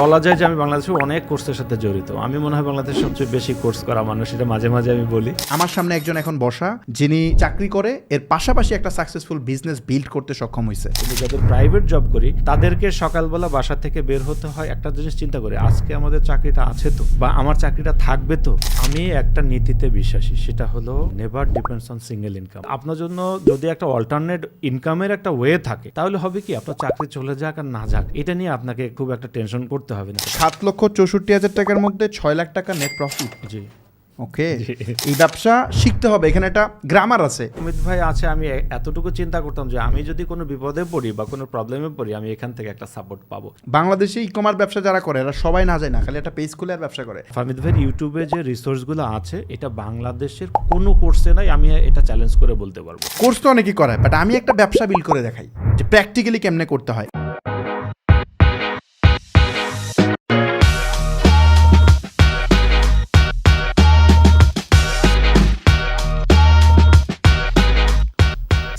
বলা যায় যে আমি বাংলাদেশে অনেক কোর্সের সাথে জড়িত। আমি মনে হয় বাংলাদেশের সবচেয়ে বেশি কোর্স করা মানুষ, এটা মাঝে মাঝে আমি বলি। আমার সামনে একজন এখন বসা যিনি চাকরি করে এর পাশাপাশি একটা সাকসেসফুল বিজনেস বিল্ড করতে সক্ষম হয়েছে। কিন্তু যাদের প্রাইভেট জব করি তাদেরকে সকালবেলা বাসা থেকে বের হতে হয় একটা জিনিস চিন্তা করে, আজকে আমাদের চাকরিটা আছে তো, বা আমার চাকরিটা থাকবে তো। আমি একটা নীতিতে বিশ্বাসী, সেটা হলো never depends on single income. আপনার জন্য যদি একটা অল্টারনেট ইনকামের একটা ওয়ে থাকে, তাহলে হবে কি আপনার চাকরি চলে যাক আর না যাক, এটা নিয়ে আপনাকে খুব একটা টেনশন করতে হবে না। 7,64,000 টাকার মধ্যে 6 লাখ টাকা নেট প্রফিট। জি, ওকে, এই ব্যবসা শিখতে হবে, এখানে একটা গ্রামার আছে। অমিত ভাই আছে, আমি এতটুকু চিন্তা করতাম যে আমি যদি কোনো বিপদে পড়ি বা কোনো প্রবলেমে পড়ি, আমি এখান থেকে একটা সাপোর্ট পাবো। বাংলাদেশে ই কমার্স ব্যবসা যারা করে এরা সবাই না যায় না, খালি একটা পেজ খুলে আর ব্যবসা করে। ফাহমিদ ভাইয়ের ইউটিউবে যে রিসোর্সগুলো আছে, এটা বাংলাদেশের কোনো কোর্সে নাই, আমি এটা চ্যালেঞ্জ করে বলতে পারবো। কোর্স তো অনেকেই করায়, বাট আমি একটা ব্যবসা বিল্ড করে দেখাই যে প্র্যাকটিক্যালি কেমনে করতে হয়।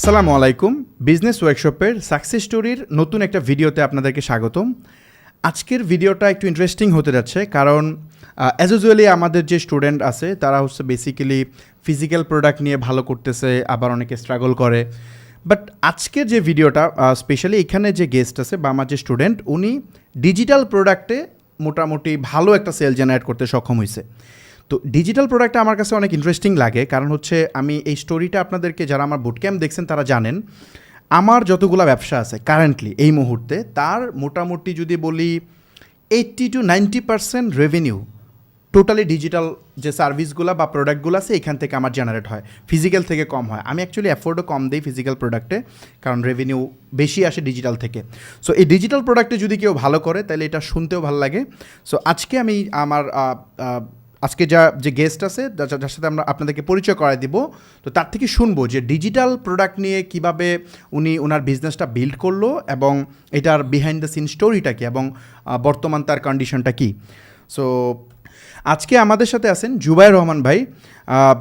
আসসালামু আলাইকুম, বিজনেস ওয়ার্কশপের সাকসেস স্টোরির নতুন একটা ভিডিওতে আপনাদেরকে স্বাগতম। আজকের ভিডিওটা একটু ইন্টারেস্টিং হতে যাচ্ছে, কারণ অ্যাজ ইউজুয়ালি আমাদের যে স্টুডেন্ট আছে তারা হচ্ছে বেসিক্যালি ফিজিক্যাল প্রোডাক্ট নিয়ে ভালো করতেছে, আবার অনেকে স্ট্রাগল করে। বাট আজকের যে ভিডিওটা স্পেশালি এখানে যে গেস্ট আছে বা আমার যে স্টুডেন্ট, উনি ডিজিটাল প্রোডাক্টে মোটামুটি ভালো একটা সেল জেনারেট করতে সক্ষম হয়েছে। তো ডিজিটাল প্রোডাক্টটা আমার কাছে অনেক ইন্টারেস্টিং লাগে, কারণ হচ্ছে আমি এই স্টোরিটা আপনাদেরকে যারা আমার বুটক্যাম্প দেখছেন তারা জানেন আমার যতগুলো ব্যবসা আছে কারেন্টলি এই মুহূর্তে, তার মোটামুটি যদি বলি 80 to 90% রেভিনিউ টোটালি ডিজিটাল যে সার্ভিসগুলো বা প্রোডাক্টগুলো আছে এখান থেকে আমার জেনারেট হয়, ফিজিক্যাল থেকে কম হয়। আমি অ্যাকচুয়ালি অ্যাফোর্ডও কম দিই ফিজিক্যাল প্রোডাক্টে, কারণ রেভিনিউ বেশি আসে ডিজিটাল থেকে। সো এই ডিজিটাল প্রোডাক্টে যদি কেউ ভালো করে তাহলে এটা শুনতেও ভালো লাগে। সো আজকে আমি আমার আজকে যে গেস্ট আছে যার সাথে আমরা আপনাদেরকে পরিচয় করাই দিব, তো তার থেকে শুনবো যে ডিজিটাল প্রোডাক্ট নিয়ে কিভাবে উনি ওনার বিজনেসটা বিল্ড করলো এবং এটার বিহাইন্ড দ্য সিন স্টোরিটা কী এবং বর্তমান তার কন্ডিশনটা কী। সো আজকে আমাদের সাথে আছেন জুবাইর রহমান ভাই।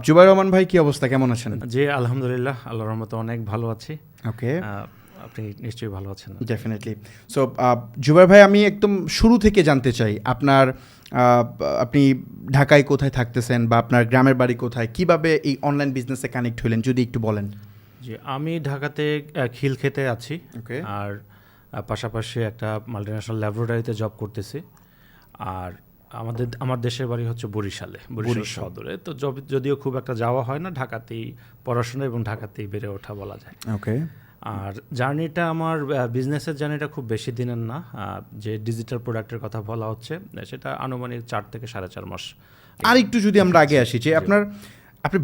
জুবাইর রহমান ভাই, কী অবস্থা, কেমন আছেন? জি আলহামদুলিল্লাহ, আল্লাহর রহমতে অনেক ভালো আছি। ওকে, আপনি নিশ্চয়ই ভালো আছেন? ডেফিনেটলি। সো জুবাইর ভাই, আমি একদম শুরু থেকে জানতে চাই আপনি ঢাকায় কোথায় থাকতেছেন বা আপনার গ্রামের বাড়ি কোথায়, কিভাবে এই অনলাইন বিজনেসে কানেক্ট হলেন যদি একটু বলেন। জি, আমি ঢাকাতে খিলক্ষেতে আছি। ওকে, আর পাশাপাশি একটা মাল্টিন্যাশনাল ল্যাবরেটরিতে জব করতেছি। আর আমার দেশের বাড়ি হচ্ছে বরিশাল সদরে। তো যদিও খুব একটা যাওয়া হয় না, ঢাকাতেই পড়াশোনা এবং ঢাকাতেই বেড়ে ওঠা বলা যায়। ওকে। আর জার্নিটা আমার বিজনেসের জার্নিটা খুব বেশি দিনের না। যে ডিজিটাল প্রোডাক্টের কথা বলা হচ্ছে সেটা আনুমানিক 4 থেকে 4.5 মাস। আর একটু যদি আমরা আগে আসি যে আপনার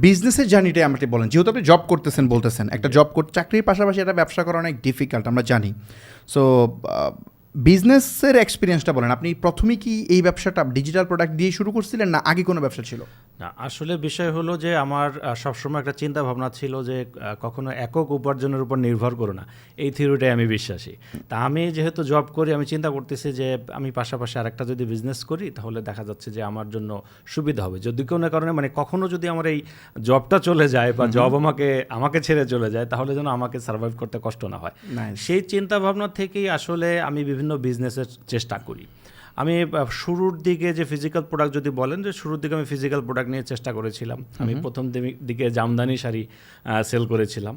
বিজনেসের জার্নিটাই আমাকে বলেন, যেহেতু আপনি জব করতেছেন বলতেছেন, একটা চাকরির পাশাপাশি একটা ব্যবসা করা অনেক ডিফিকাল্ট আমরা জানি। সো বিজনেসের এক্সপিরিয়েন্সটা বলেন, আপনি প্রথমে কি এই ব্যবসাটা ডিজিটাল প্রোডাক্ট দিয়ে শুরু করছিলেন না আগে কোনো ব্যবসা ছিল? না, আসলে বিষয় হলো যে আমার সবসময় একটা চিন্তা ভাবনা ছিল যে কখনো একক উপার্জনের উপর নির্ভর করো না, এই থিওরিটাই আমি বিশ্বাসী। তা আমি যেহেতু জব করি, আমি চিন্তা করতেছি যে আমি পাশাপাশি আরেকটা যদি বিজনেস করি তাহলে দেখা যাচ্ছে যে আমার জন্য সুবিধা হবে। যদি কোনো কারণে মানে কখনো যদি আমার এই জবটা চলে যায় বা জব আমাকে ছেড়ে চলে যায়, তাহলে যেন আমাকে সার্ভাইভ করতে কষ্ট না হয়। সেই চিন্তা ভাবনা থেকেই আসলে আমি বিভিন্ন বিজনেসের চেষ্টা করি। আমি শুরুর দিকে যে ফিজিক্যাল প্রোডাক্ট যদি বলেন, যে শুরুর দিকে আমি ফিজিক্যাল প্রোডাক্ট নিয়ে চেষ্টা করেছিলাম। আমি প্রথম দিকে জামদানি শাড়ি সেল করেছিলাম,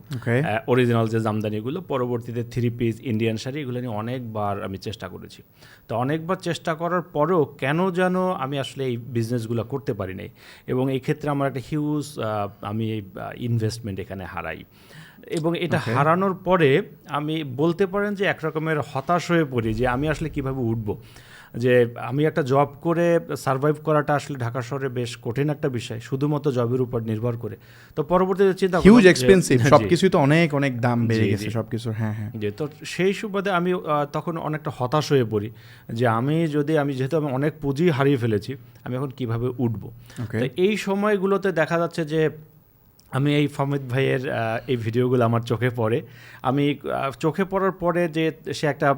অরিজিনাল যে জামদানিগুলো। পরবর্তীতে 3 পিস ইন্ডিয়ান শাড়ি, এগুলো নিয়ে অনেকবার আমি চেষ্টা করেছি। তো অনেকবার চেষ্টা করার পরেও কেন যেন আমি আসলে এই বিজনেসগুলো করতে পারি নাই, এবং এই ক্ষেত্রে আমার একটা হিউজ আমি ইনভেস্টমেন্ট এখানে হারাই। এবং এটা হারানোর পরে আমি বলতে পারেন যে এক রকমের হতাশ হয়ে পড়ি যে আমি আসলে কিভাবে উঠবো। যে আমি একটা জব করে সার্ভাইভ করাটা আসলে ঢাকা শহরে বেশ কঠিন একটা বিষয়, শুধুমাত্র জবের উপর নির্ভর করে। তো পরবর্তীতে চিন্তা হিউজ এক্সপেন্সিভ, সবকিছুই তো অনেক অনেক দাম বেড়ে গেছে সবকিছু। হ্যাঁ হ্যাঁ, যে তো সেই সুবাদে আমি তখন অনেকটা হতাশ হয়ে পড়ি যে যেহেতু আমি অনেক পুঁজি হারিয়ে ফেলেছি, আমি এখন কিভাবে উঠবো। তো এই সময়গুলোতে দেখা যাচ্ছে যে আমি এই ফাহমিদ ভাইয়ের এই ভিডিওগুলো আমার চোখে পড়ে। আমি চোখে পড়ার পরে যে সে একটা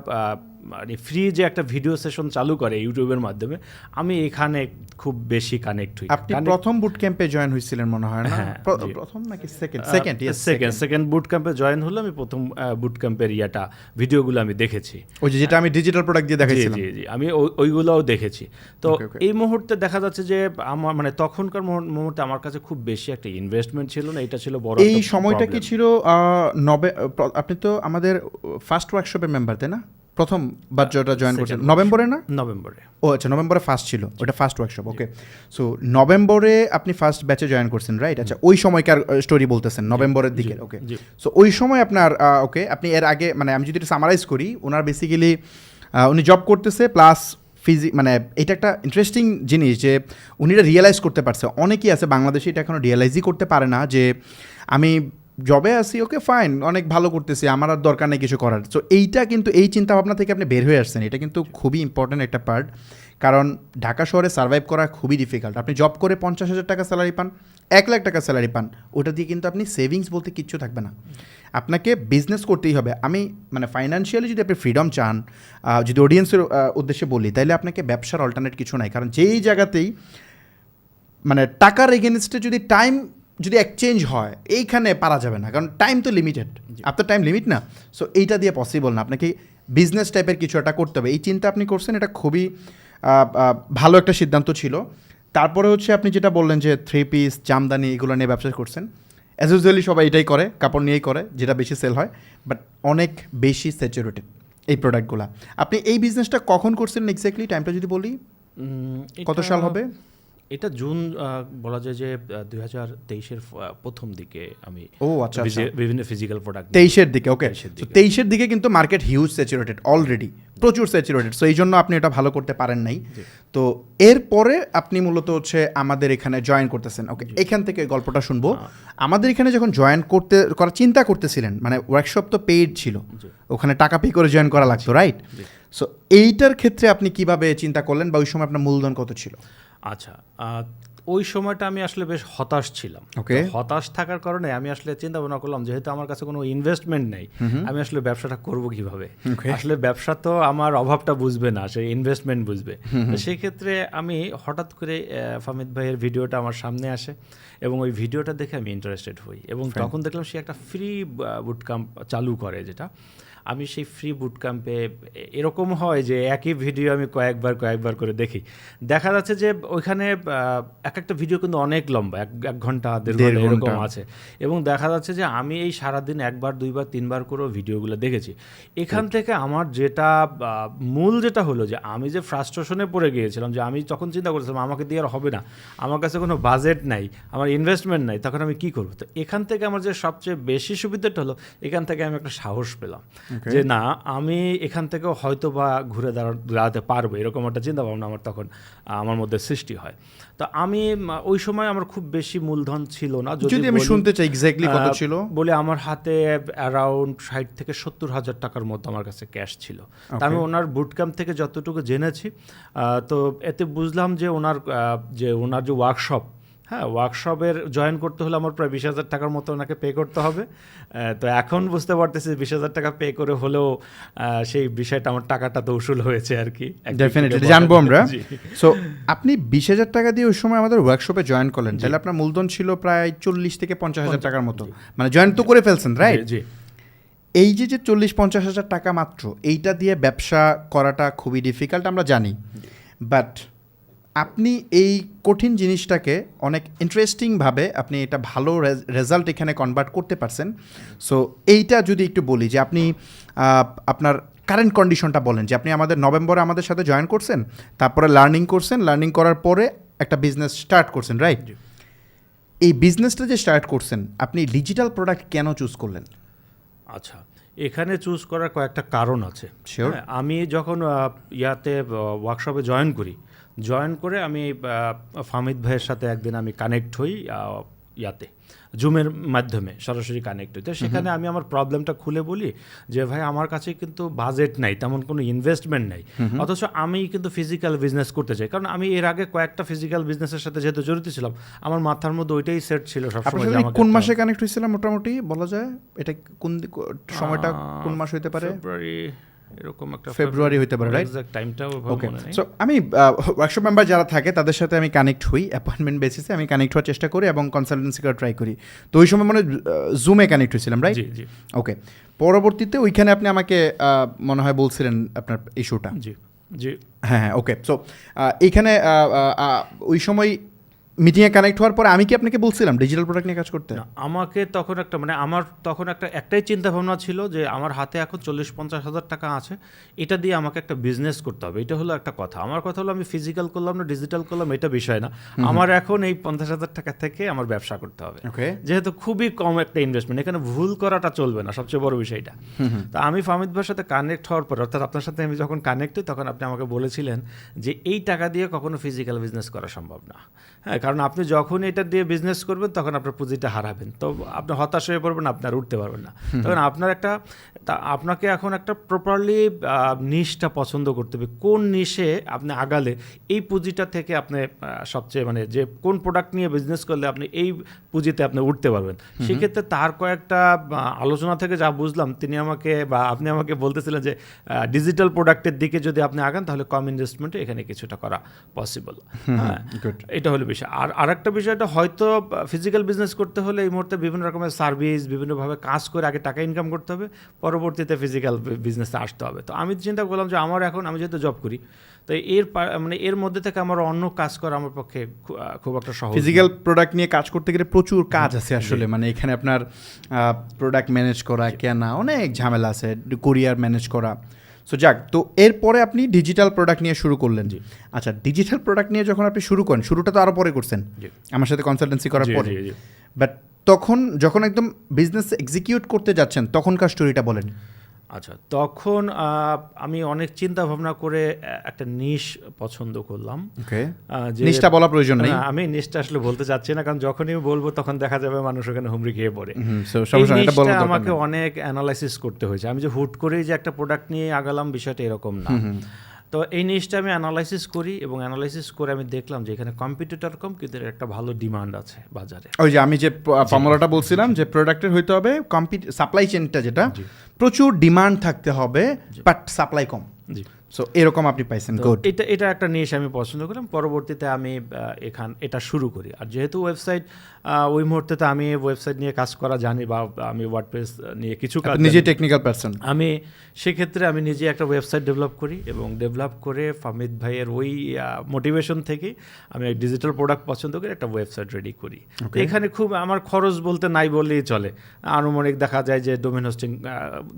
মানে ফ্রি যে একটা ভিডিও সেশন চালু করে ইউটিউবের মাধ্যমে, আমি এখানে খুব বেশি কানেক্ট হই। আপনি প্রথম বুট ক্যাম্পে জয়েন হয়েছিলেন মনে হয় না? হ্যাঁ, জি। প্রথম নাকি সেকেন্ড? সেকেন্ড বুট ক্যাম্পে জয়েন হলো আমি। প্রথম বুট ক্যাম্পের ভিডিওগুলো আমি দেখেছি। ওই যেটা আমি ডিজিটাল প্রোডাক্ট দিয়ে দেখাইছিলাম। জি জি, আমি ওইগুলোও দেখেছি। তো Okay, okay. এই মুহূর্তে দেখা যাচ্ছে যে আমার মানে তখনকার মুহূর্তে আমার কাছে খুব বেশি একটা ইনভেস্টমেন্ট ছিল না, এটা ছিল বড় এই একটা সময়টা কি problem। ছিল আপনি তো আমাদের ফার্স্ট ওয়ার্কশপের মেম্বার তাই না? প্রথম বাচ্চাটা জয়েন করছেন Second নভেম্বরে না? নভেম্বরে। ও আচ্ছা, নভেম্বরে ফার্স্ট ছিল, ওটা ফার্স্ট ওয়ার্কশপ। ওকে, সো নভেম্বরে আপনি ফার্স্ট ব্যাচে জয়েন করছেন, রাইট? আচ্ছা, ওই সময়কার স্টোরি বলতেছেন নভেম্বরের দিকে। ওকে, জি। সো ওই সময় আপনার ওকে, আপনি এর আগে মানে আমি যদি এটা সামারাইজ করি, ওনার বেসিক্যালি উনি জব করতেছে প্লাস মানে এটা একটা ইন্টারেস্টিং জিনিস যে উনি এটা রিয়েলাইজ করতে পারছে। অনেকেই আছে বাংলাদেশে এটা এখনও রিয়েলাইজই করতে পারে না যে আমি জবে আছি, ওকে ফাইন, অনেক ভালো করতেছি, আমার আর দরকার নেই কিছু করার। সো এইটা কিন্তু এই চিন্তাভাবনা থেকে আপনি বের হয়ে আসছেন, এটা কিন্তু খুবই ইম্পর্ট্যান্ট একটা পার্ট। কারণ ঢাকা শহরে সার্ভাইভ করা খুবই ডিফিকাল্ট। আপনি জব করে 50,000 টাকা স্যালারি পান, 1 লাখ টাকা স্যালারি পান, ওটা দিয়ে কিন্তু আপনি সেভিংস বলতে কিচ্ছু থাকবে না। আপনাকে বিজনেস করতেই হবে। আমি মানে ফাইন্যান্সিয়ালি যদি আপনি ফ্রিডম চান, যদি অডিয়েন্সের উদ্দেশ্যে বলি, তাহলে আপনাকে ব্যবসার অল্টারনেট কিছু নাই। কারণ যেই জায়গাতেই মানে টাকার এগেনস্টে যদি টাইম যদি এক্সচেঞ্জ হয়, এইখানে পারা যাবে না, কারণ টাইম তো লিমিটেড, আপনার টাইম লিমিট না। সো এইটা দিয়ে পসিবল না, আপনাকে বিজনেস টাইপের কিছু একটা করতে হবে। এই চিন্তা আপনি করছেন, এটা খুবই ভালো একটা সিদ্ধান্ত ছিল। তারপরে হচ্ছে আপনি যেটা বললেন যে 3 পিস জামদানি এগুলো নিয়ে ব্যবসা করছেন। অ্যাজ ইউজুয়ালি সবাই এটাই করে, কাপড় নিয়েই করে, যেটা বেশি সেল হয়, বাট অনেক বেশি স্যাচুরেটেড এই প্রোডাক্টগুলো। আপনি এই বিজনেসটা কখন করছিলেন এক্স্যাক্টলি, টাইমটা যদি বলি, কত সাল হবে? এটা জুন, বলা যায় যে 2023-এর প্রথম দিকে আমি ও আচ্ছা আচ্ছা, বিভিন্ন ফিজিক্যাল প্রোডাক্ট 23-এর দিকে। ওকে, 23-এর দিকে। 23-এর দিকে কিন্তু মার্কেট হিউজ স্যাচুরেটেড অলরেডি, প্রচুর স্যাচুরেটেড। সো এই জন্য আপনি এটা ভালো করতে পারেন নাই। তো এরপরে আপনি মূলত হচ্ছে আমাদের এখানে জয়েন করতেছেন। ওকে, এখান থেকে গল্পটা শুনবো। আমাদের এখানে যখন জয়েন করার চিন্তা করতেছিলেন, মানে ওয়ার্কশপ তো পেইড ছিল, ওখানে টাকা পে করে জয়েন করা লাগতো, রাইট? সো এইটার ক্ষেত্রে আপনি কিভাবে চিন্তা করলেন, বা ওই সময় আপনার মূলধন কত ছিল? আচ্ছা, ওই সময়টা আমি আসলে বেশ হতাশ ছিলাম। Okay. তো হতাশ থাকার কারণে আমি আসলে চিন্তা ভাবনা করলাম, যেহেতু আমার কাছে কোনো ইনভেস্টমেন্ট নেই, আমি আসলে ব্যবসাটা করব কিভাবে? Okay. আসলে ব্যবসা তো আমার অভাবটা বুঝবে না, সে ইনভেস্টমেন্ট বুঝবে। তো সেই ক্ষেত্রে আমি হঠাৎ করে ফামিদ ভাইয়ের ভিডিওটা আমার সামনে আসে, এবং ওই ভিডিওটা দেখে আমি ইন্টারেস্টেড হই, এবং তখন দেখলাম সে একটা ফ্রি বুট ক্যাম্প চালু করে, যেটা আমি সেই ফ্রি বুট ক্যাম্পে, এরকম হয় যে একই ভিডিও আমি কয়েকবার করে দেখি। দেখা যাচ্ছে যে ওইখানে এক একটা ভিডিও কিন্তু অনেক লম্বা, এক ঘন্টা 1.5 ঘন্টা এরকম আছে, এবং দেখা যাচ্ছে যে আমি এই সারাদিন 1বার 2বার 3বার করেও ভিডিওগুলো দেখেছি। এখান থেকে আমার যেটা মূল যেটা হলো যে আমি যে ফ্রাস্ট্রেশনে পড়ে গিয়েছিলাম, যে আমি তখন চিন্তা করেছিলাম আমাকে দিয়ে আর হবে না, আমার কাছে কোনো বাজেট নাই, আমার ইনভেস্টমেন্ট নাই, তখন আমি কী করবো? তো এখান থেকে আমার যে সবচেয়ে বেশি সুবিধাটা হলো, এখান থেকে আমি একটা সাহস পেলাম যে না, আমি এখান থেকেও হয়তো বা ঘুরে দাঁড়াতে পারবো, এরকম একটা চিন্তা ভাবনা আমার তখন আমার মধ্যে সৃষ্টি হয়। তো আমি ওই সময় আমার খুব বেশি মূলধন ছিল না, যদি আমি শুনতে চাই এক্স্যাক্টলি কত ছিল। বলে আমার হাতে অ্যারাউন্ড 60 থেকে 70 হাজার টাকার মতো আমার কাছে ক্যাশ ছিল। তা আমি ওনার বুট ক্যাম্প থেকে যতটুকু জেনেছি, তো এতে বুঝলাম যে ওনার যে ওয়ার্কশপ, হ্যাঁ, ওয়ার্কশপের জয়েন করতে হলে আমার প্রায় 20,000 টাকার মতো ওনাকে পে করতে হবে। তো এখন বুঝতে পারতেছি 20,000 টাকা পে করে হলেও সেই বিষয়টা, আমার টাকাটা তো উসুল হয়েছে আর কি। ডেফিনেটলি জানবো আমরা। সো আপনি 20,000 টাকা দিয়ে ওই সময় আমাদের ওয়ার্কশপে জয়েন করলেন, তাহলে আপনার মূলধন ছিল প্রায় 40 থেকে 50,000 টাকার মতো, মানে জয়েন তো করে ফেলছেন, রাইট? জি। এই যে 40-50 হাজার টাকা মাত্র, এইটা দিয়ে ব্যবসা করাটা খুবই ডিফিকাল্ট, আমরা জানি। বাট আপনি এই কঠিন জিনিসটাকে অনেক ইন্টারেস্টিংভাবে আপনি এটা ভালো রেজাল্ট এখানে কনভার্ট করতে পারছেন। সো এইটা যদি একটু বলি যে আপনি আপনার কারেন্ট কন্ডিশনটা বলেন, যে আপনি আমাদের নভেম্বরে আমাদের সাথে জয়েন করছেন, তারপরে লার্নিং করছেন, লার্নিং করার পরে একটা বিজনেস স্টার্ট করছেন, রাইট? এই বিজনেসটা যে স্টার্ট করছেন, আপনি ডিজিটাল প্রোডাক্ট কেন চুজ করলেন? আচ্ছা, এখানে চুজ করার কয়েকটা কারণ আছে। Sure. হ্যাঁ, আমি যখন ওয়ার্কশপে জয়েন করে আমি ফামিদ ভাইয়ের সাথে একদিন আমি কানেক্ট হই, জুমের মাধ্যমে সরাসরি কানেক্ট হই। তো সেখানে আমি আমার প্রবলেমটা খুলে বলি যে ভাই, আমার কাছে কিন্তু বাজেট নাই, তেমন কোনো ইনভেস্টমেন্ট নাই, অথচ আমি কিন্তু ফিজিক্যাল বিজনেস করতে চাই। কারণ আমি এর আগে কয়েকটা ফিজিক্যাল বিজনেসের সাথে যেহেতু জড়িত ছিলাম, আমার মাথার মধ্যে ওইটাই সেট ছিল সবসময়। কোন মাসে কানেক্ট হয়েছিলাম মোটামুটি বলা যায়? এটা কোন সময়টা কোন মাস হইতে পারে? ফেব্রুয়ারি, এরকম একটা ফেব্রুয়ারি হইতে পারে, রাইট? এক্সাক্ট টাইমটাও ওকে, মনে নেই। সো আমি ওয়ার্কশপ মেম্বার যারা থাকে তাদের সাথে আমি কানেক্ট হই, অ্যাপয়েন্টমেন্ট বেসিসে আমি কানেক্ট হওয়ার চেষ্টা করি এবং কনসালটেন্সি করার ট্রাই করি। তো ওই সময় মানে জুমে কানেক্ট হয়েছিলাম, রাইট? জি জি ওকে, পরবর্তীতে ওইখানে আপনি আমাকে মনে হয় বলছিলেন আপনার ইস্যুটা। জি জি হ্যাঁ হ্যাঁ, ওকে। সো এইখানে ওই সময় মিটিংয়ে কানেক্ট হওয়ার পরে আমি কি আপনাকে বলছিলাম ডিজিটাল প্রোডাক্ট নিয়ে কাজ করতে? না, আমাকে তখন একটা মানে আমার তখন একটাই চিন্তা ভাবনা ছিল যে আমার হাতে এখন 40-50 হাজার টাকা আছে, এটা দিয়ে আমাকে একটা বিজনেস করতে হবে। এটা হলো একটা কথা। আমার কথা হলো আমি ফিজিক্যাল করলাম না ডিজিটাল করলাম এটা বিষয় না, আমার এখন এই 50,000 টাকা থেকে আমার ব্যবসা করতে হবে। ওকে, যেহেতু খুবই কম একটা ইনভেস্টমেন্ট, এখানে ভুল করাটা চলবে না, সবচেয়ে বড় বিষয়টা। তো আমি ফামিদ ভাইয়ের সাথে কানেক্ট হওয়ার পর, অর্থাৎ আপনার সাথে আমি যখন কানেক্ট হই তখন আপনি আমাকে বলেছিলেন যে এই টাকা দিয়ে কখনো ফিজিক্যাল বিজনেস করা সম্ভব না। হ্যাঁ, কারণ আপনি যখন এটা দিয়ে বিজনেস করবেন তখন আপনার পুঁজিটা হারাবেন, তো আপনি হতাশ হয়ে পড়বেন, আপনি আর উঠতে পারবেন না। তখন আপনাকে এখন একটা প্রপারলি নিশটা পছন্দ করতে হবে, কোন নিশে আপনি আগালে এই পুঁজিটা থেকে আপনি সবচেয়ে মানে যে কোন প্রোডাক্ট নিয়ে বিজনেস করলে আপনি এই পুঁজিতে আপনি উঠতে পারবেন। সেক্ষেত্রে তার কয়েকটা আলোচনা থেকে যা বুঝলাম, তিনি আমাকে বা আপনি আমাকে বলতেছিলেন যে ডিজিটাল প্রোডাক্টের দিকে যদি আপনি আগান তাহলে কম ইনভেস্টমেন্টে এখানে কিছুটা করা পসিবল। হ্যাঁ, এটা হলো বিষয়। আর আরেকটা বিষয়টা হয়তো ফিজিক্যাল বিজনেস করতে হলে এই মুহূর্তে বিভিন্ন রকমের সার্ভিস বিভিন্নভাবে কাজ করে আগে টাকা ইনকাম করতে হবে, পরবর্তীতে ফিজিক্যাল বিজনেসে আসতে হবে। তো আমি চিন্তা করলাম যে আমি যেহেতু জব করি, তো মানে এর মধ্যে থেকে আমার অন্য কাজ করা আমার পক্ষে খুব একটা সহজ। ফিজিক্যাল প্রোডাক্ট নিয়ে কাজ করতে গেলে প্রচুর কাজ আছে আসলে, মানে এখানে আপনার প্রোডাক্ট ম্যানেজ করা, কেনা, অনেক ঝামেলা আছে, কোরিয়ার ম্যানেজ করা। সো যাক, তো এরপরে আপনি ডিজিটাল প্রোডাক্ট নিয়ে শুরু করলেন। আচ্ছা, ডিজিটাল প্রোডাক্ট নিয়ে যখন আপনি শুরু করেন, শুরুটা তো আরও পরে করছেন আমার সাথে কনসালটেন্সি করার পরে, বাট তখন যখন একদম বিজনেস এক্সিকিউট করতে যাচ্ছেন তখনকার স্টোরিটা বলেন। আচ্ছা, তখন আমি অনেক চিন্তা ভাবনা করে একটা নিশ পছন্দ করলাম। ওকে, নিশটা বলা প্রয়োজন নেই, আমি নিশটা আসলে বলতে চাচ্ছি না, কারণ যখনই বলবো তখন দেখা যাবে মানুষ ওখানে হুমড়ি খেয়ে পড়ে। আমাকে অনেক অ্যানালাইসিস করতে হয়েছে। আমি যে হুট করেই যে একটা প্রোডাক্ট নিয়ে আগালাম বিষয়টা এরকম না। তো এই নিশটা আমি অ্যানালাইসিস করি এবং অ্যানালাইসিস করে আমি দেখলাম যে এখানে কম্পিটিটর কম, কিন্তু এর একটা ভালো ডিমান্ড আছে বাজারে। ওই যে আমি যে ফর্মুলাটা বলছিলাম যে প্রোডাক্টের হইতে হবে সাপ্লাই চেনটা, যেটা প্রচুর ডিমান্ড থাকতে হবে but supply com. G, so এরকম আপনি পাইছেন। গুড, এটা একটা নিশ আমি পছন্দ করলাম। পরবর্তীতে আমি এটা শুরু করি। আর যেহেতু ওয়েবসাইট ওই মুহূর্তে তো আমি ওয়েবসাইট নিয়ে কাজ করা জানি, বা আমি ওয়ার্ডপ্রেস নিয়ে কিছু কাজ, নিজে টেকনিক্যাল পারসন, আমি সেক্ষেত্রে আমি নিজে একটা ওয়েবসাইট ডেভেলপ করি এবং ডেভেলপ করে ফামিদ ভাইয়ের ওই মোটিভেশন থেকে আমি ডিজিটাল প্রোডাক্ট পছন্দ করে একটা ওয়েবসাইট রেডি করি। এখানে খুব আমার খরচ বলতে নাই বললেই চলে, আনুমানিক দেখা যায় যে ডোমেন হোস্টিং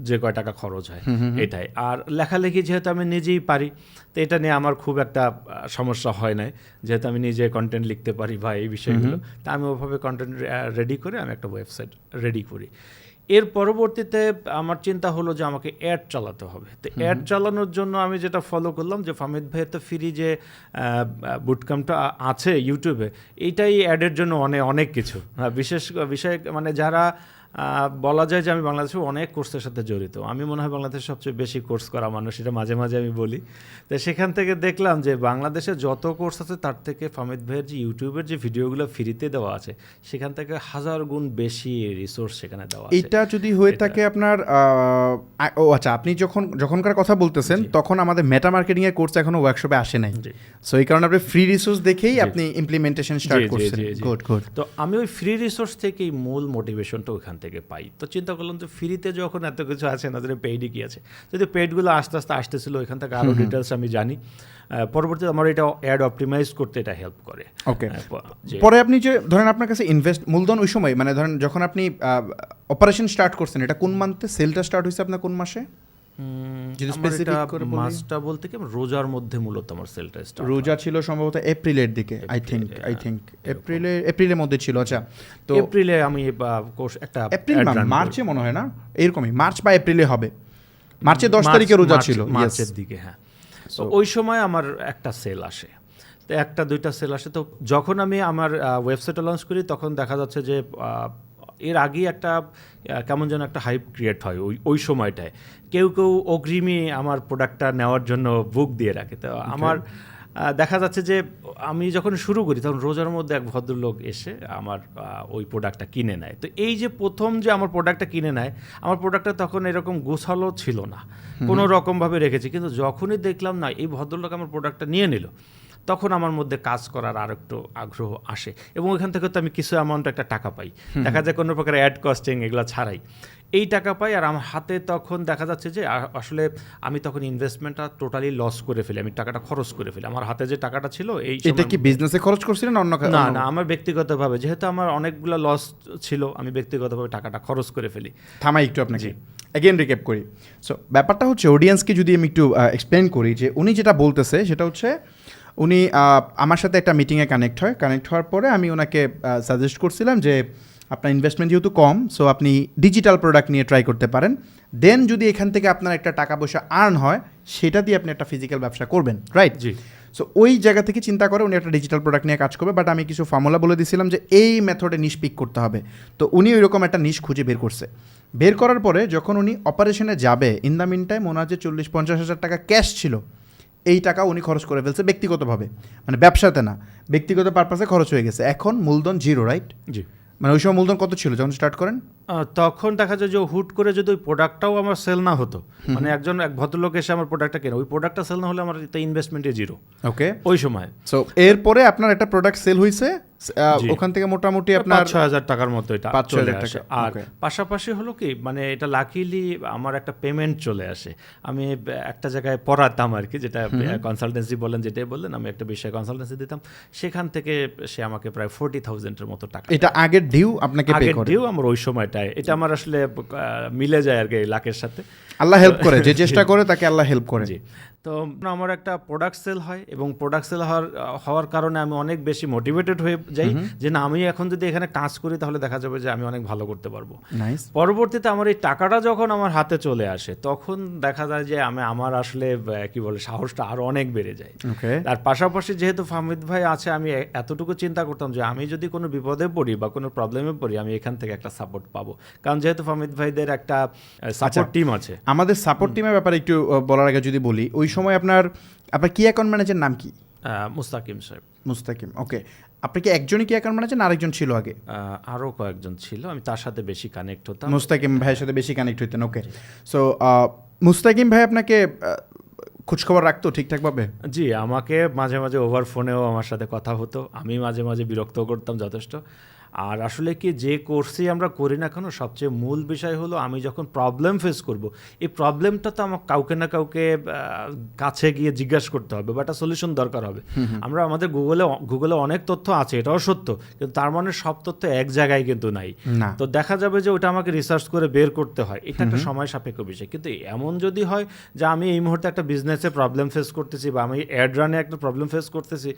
যে কয় টাকা খরচ হয় এটাই। আর লেখালেখি যেহেতু আমি নিজেই পারি, তো এটা নিয়ে আমার খুব একটা সমস্যা হয় না, যেহেতু আমি নিজে কন্টেন্ট লিখতে পারি বা এই বিষয়গুলো। তা আমি ওভাবে কন্টেন্ট রেডি করে আমি একটা ওয়েবসাইট রেডি করি। এর পরবর্তীতে আমার চিন্তা হলো যে আমাকে অ্যাড চালাতে হবে। তো অ্যাড চালানোর জন্য আমি যেটা ফলো করলাম যে ফামিদ ভাইয়ের তো ফ্রি যে বুটক্যাম্পটা আছে ইউটিউবে, এইটাই অ্যাডের জন্য অনেক কিছু বিশেষ বিষয়, মানে যারা বলা যায় যে আমি বাংলাদেশে অনেক কোর্সের সাথে জড়িত, আমি মনে হয় বাংলাদেশের সবচেয়ে বেশি কোর্স করা মানুষ, এটা মাঝে মাঝে আমি বলি। তো সেখান থেকে দেখলাম যে বাংলাদেশে যত কোর্স আছে তার থেকে ফামিদ ভাইয়ের যে ইউটিউবের যে ভিডিওগুলো ফ্রিতে দেওয়া আছে সেখান থেকে 1000 গুণ বেশি রিসোর্স সেখানে দেওয়া আছে। এটা যদি হয়ে থাকে আপনার আচ্ছা, আপনি যখনকার কথা বলতেছেন তখন আমাদের মেটা মার্কেটিং এর কোর্স এখনো ওয়ার্কশপে আসে নাই, সো এই কারণে আপনি ফ্রি রিসোর্স দেখেই আপনি ইমপ্লিমেন্টেশন স্টার্ট করছেন। গুড। তো আমি ওই ফ্রি রিসোর্স থেকেই মূল মোটিভেশনটা ওখান থেকে পাই। তো চিন্তা করলাম যে ফ্রিতে যখন এত কিছু আছে না, তাহলে পেইডই কি আছে। যদি পেইডগুলো আস্তে আস্তে আসতেছিল, এখান থেকে আরও ডিটেলস আমি জানি। পরবর্তীতে আমার এটা অ্যাড অপটিমাইজ করতে এটা হেল্প করে। ওকে, পরে আপনি যে ধরেন আপনার কাছে মূলধন ওই সময়, মানে ধরেন যখন আপনি অপারেশন স্টার্ট করছেন, এটা কোন মান্থে সেলটা স্টার্ট হয়েছে আপনার, কোন মাসে? মাসটা বলতে কি রোজার মধ্যে মূলত আমার সেলটা স্টার্ট। রোজা ছিল সম্ভবত এপ্রিলের দিকে, আই থিঙ্ক এপ্রিলের মধ্যে ছিল। আচ্ছা, তো এপ্রিলে আমি কোর্স একটা এপ্রিল মার্চে মনে হয় না, এরকমই মার্চ বা এপ্রিলে হবে, মার্চের 10 তারিখে রোজা ছিল, মার্চের দিকে। হ্যাঁ, তো ওই সময় আমার একটা সেল আসে, তো একটা দুইটা সেল আসে। তো যখন আমি আমার ওয়েবসাইটটা লঞ্চ করি তখন দেখা যাচ্ছে যে এর আগেই একটা কেমন যেন একটা হাইপ ক্রিয়েট হয় ওই সময়টায়। কেউ অগ্রিমী আমার প্রোডাক্টটা নেওয়ার জন্য বুক দিয়ে রাখে। তো দেখা যাচ্ছে যে আমি যখন শুরু করি তখন রোজার মধ্যে এক ভদ্রলোক এসে আমার ওই প্রোডাক্টটা কিনে নেয়। তো এই যে প্রথম যে আমার প্রোডাক্টটা কিনে নেয়, আমার প্রোডাক্টটা তখন এরকম গোছালো ছিল না, কোনো রকমভাবে রেখেছি। কিন্তু যখনই দেখলাম না এই ভদ্রলোক আমার প্রোডাক্টটা নিয়ে নিল, তখন আমার মধ্যে কাজ করার আর একটু আগ্রহ আসে এবং ওইখান থেকে তো আমি কিছু অ্যামাউন্ট একটা টাকা পাই, দেখা যায় কোনো প্রকার অ্যাড কস্টিং এগুলো ছাড়াই এই টাকা পাই। আর আমার হাতে তখন দেখা যাচ্ছে যে আসলে আমি তখন ইনভেস্টমেন্টটা টোটালি লস করে ফেলি, আমি টাকাটা খরচ করে ফেলি। আমার হাতে যে টাকাটা ছিল এই এটা কি বিজনেসে খরচ করছিলেন অন্য না না, আমার ব্যক্তিগতভাবে যেহেতু আমার অনেকগুলো লস ছিল, আমি ব্যক্তিগতভাবে টাকাটা খরচ করে ফেলি। থামাই একটু আপনাকে, অ্যাগেন রিক্যাপ করি। সো ব্যাপারটা হচ্ছে অডিয়েন্সকে যদি আমি একটু এক্সপ্লেন করি যে উনি যেটা বলতেছে সেটা হচ্ছে উনি আমার সাথে একটা মিটিংয়ে কানেক্ট হওয়ার পরে আমি ওনাকে সাজেস্ট করছিলাম যে আপনার ইনভেস্টমেন্ট যেহেতু কম, সো আপনি ডিজিটাল প্রোডাক্ট নিয়ে ট্রাই করতে পারেন। দেন যদি এখান থেকে আপনার একটা টাকা পয়সা আর্ন হয়, সেটা দিয়ে আপনি একটা ফিজিক্যাল ব্যবসা করবেন, রাইট? জি। সো ওই জায়গা থেকে চিন্তা করে উনি একটা ডিজিটাল প্রোডাক্ট নিয়ে কাজ করবে, বাট আমি কিছু ফর্মুলা বলে দিয়েছিলাম যে এই মেথডে নিশ পিক করতে হবে। তো উনি ওইরকম একটা নিশ খুঁজে বের করছে। বের করার পরে যখন উনি অপারেশনে যাবে, ইন দ্য মিন টাইম ওনার যে 40-50 হাজার টাকা ক্যাশ ছিল, এই টাকা উনি খরচ করে ফেলছে ব্যক্তিগতভাবে, মানে ব্যবসাতে না, ব্যক্তিগত পারপাসে খরচ হয়ে গেছে। এখন মূলধন জিরো, রাইট? জি। মানে ওই সময় মূলধন কত ছিল যখন স্টার্ট করেন? তখন দেখা যায় যে হুট করে যদি ওই প্রোডাক্টটাও আমার সেল না হতো, মানে এক ভদ্রলোক এসে আমার প্রোডাক্টটা কেনে, ওই প্রোডাক্টটা সেল না হলে আমার ইনভেস্টমেন্টে জিরো ওকে ওই সময়। সো এরপরে আপনার একটা প্রোডাক্ট সেল হয়েছে, ওখান থেকে মোটামুটি আপনার 5-6 হাজার টাকার মতো এটা 5-6 চলে হাজার আসে। টাকা, আর okay. পাশাপাশি হলো কি, মানে এটা লাকিলি আমার একটা পেমেন্ট চলে আসে। আমি একটা জায়গায় পড়াতাম আর কি, যেটা কনসালটেন্সি বলেন, যেটাই বললেন, আমি একটা বিষয়ে কনসালটেন্সি দিতাম, সেখান থেকে সে আমাকে প্রায় 40,000-এর মতো টাকা, এটা আগের ডিউ আপনাকে পে আগের করে। ডিউ আমার ওই সময়টায়, এটা আমার আসলে মিলে যায় আর কি লাখের সাথে। আল্লাহ হেল্প করে, যে চেষ্টা করে তাকে আল্লাহ হেল্প করে। জি। তো আমার একটা প্রোডাক্ট সেল হয় এবং প্রোডাক্ট সেল হওয়ার কারণে আমি অনেক বেশি মোটিভেটেড হয়ে যাই যে না, আমি এখন যদি এখানে কাজ করি তাহলে দেখা যাবে যে আমি অনেক ভালো করতে পারবো। নাইস। পরবর্তীতে আমার এই টাকাটা যখন আমার হাতে চলে আসে, তখন দেখা যায় যে আমার আসলে কি বলে সাহসটা আরো অনেক বেড়ে যায়। ওকে। তার পাশাপাশি যেহেতু ফাহমিদ ভাই আছে, আমি এতটুকু চিন্তা করতাম যে আমি যদি কোনো বিপদে পড়ি বা কোনো প্রবলেমে পড়ি, আমি এখান থেকে একটা সাপোর্ট পাবো, কারণ যেহেতু ফাহমিদ ভাইদের একটা সাপোর্ট টিম আছে। আমাদের সাপোর্ট টিমের ব্যাপারে একটু বলার আগে যদি বলি, ওই সময় আপনার কি অ্যাকাউন্ট ম্যানেজার নাম কি? মুস্তাকিম সাহেব। মুস্তাকিম, ওকে। আপনি কি একজনই কি অ্যাকাউন্ট ম্যানেজার না আরেকজন ছিল আগে? আরও কয়েকজন ছিল, আমি তার সাথে বেশি কানেক্ট হতাম। মুস্তাকিম ভাইয়ের সাথে বেশি কানেক্ট হইতেন, ওকে। সো মুস্তাকিম ভাই আপনাকে খোঁজখবর রাখতো ঠিকঠাকভাবে? জি, আমাকে মাঝে মাঝে ওভার ফোনেও আমার সাথে কথা হতো, আমি মাঝে মাঝে বিরক্ত করতাম যথেষ্ট। আর আসলে কি, যে কোর্সই আমরা করি না কেন, সবচেয়ে মূল বিষয় হলো আমি যখন প্রবলেম ফেস করব, এই প্রবলেমটা তো আমার কাউকে না কাউকে কাছে গিয়ে জিজ্ঞাসা করতে হবে বা একটা সলিউশন দরকার হবে। আমরা আমাদের গুগলে অনেক তথ্য আছে, এটাও সত্য, কিন্তু তার মানে সব তথ্য এক জায়গায় কিন্তু নাই। তো দেখা যাবে যে ওটা আমাকে রিসার্চ করে বের করতে হয়, এটা একটা সময় সাপেক্ষ বিষয়। কিন্তু এমন যদি হয় যে আমি এই মুহূর্তে একটা বিজনেসে প্রবলেম ফেস করতেছি বা আমি অ্যাড রানে একটা প্রবলেম ফেস করতেছি,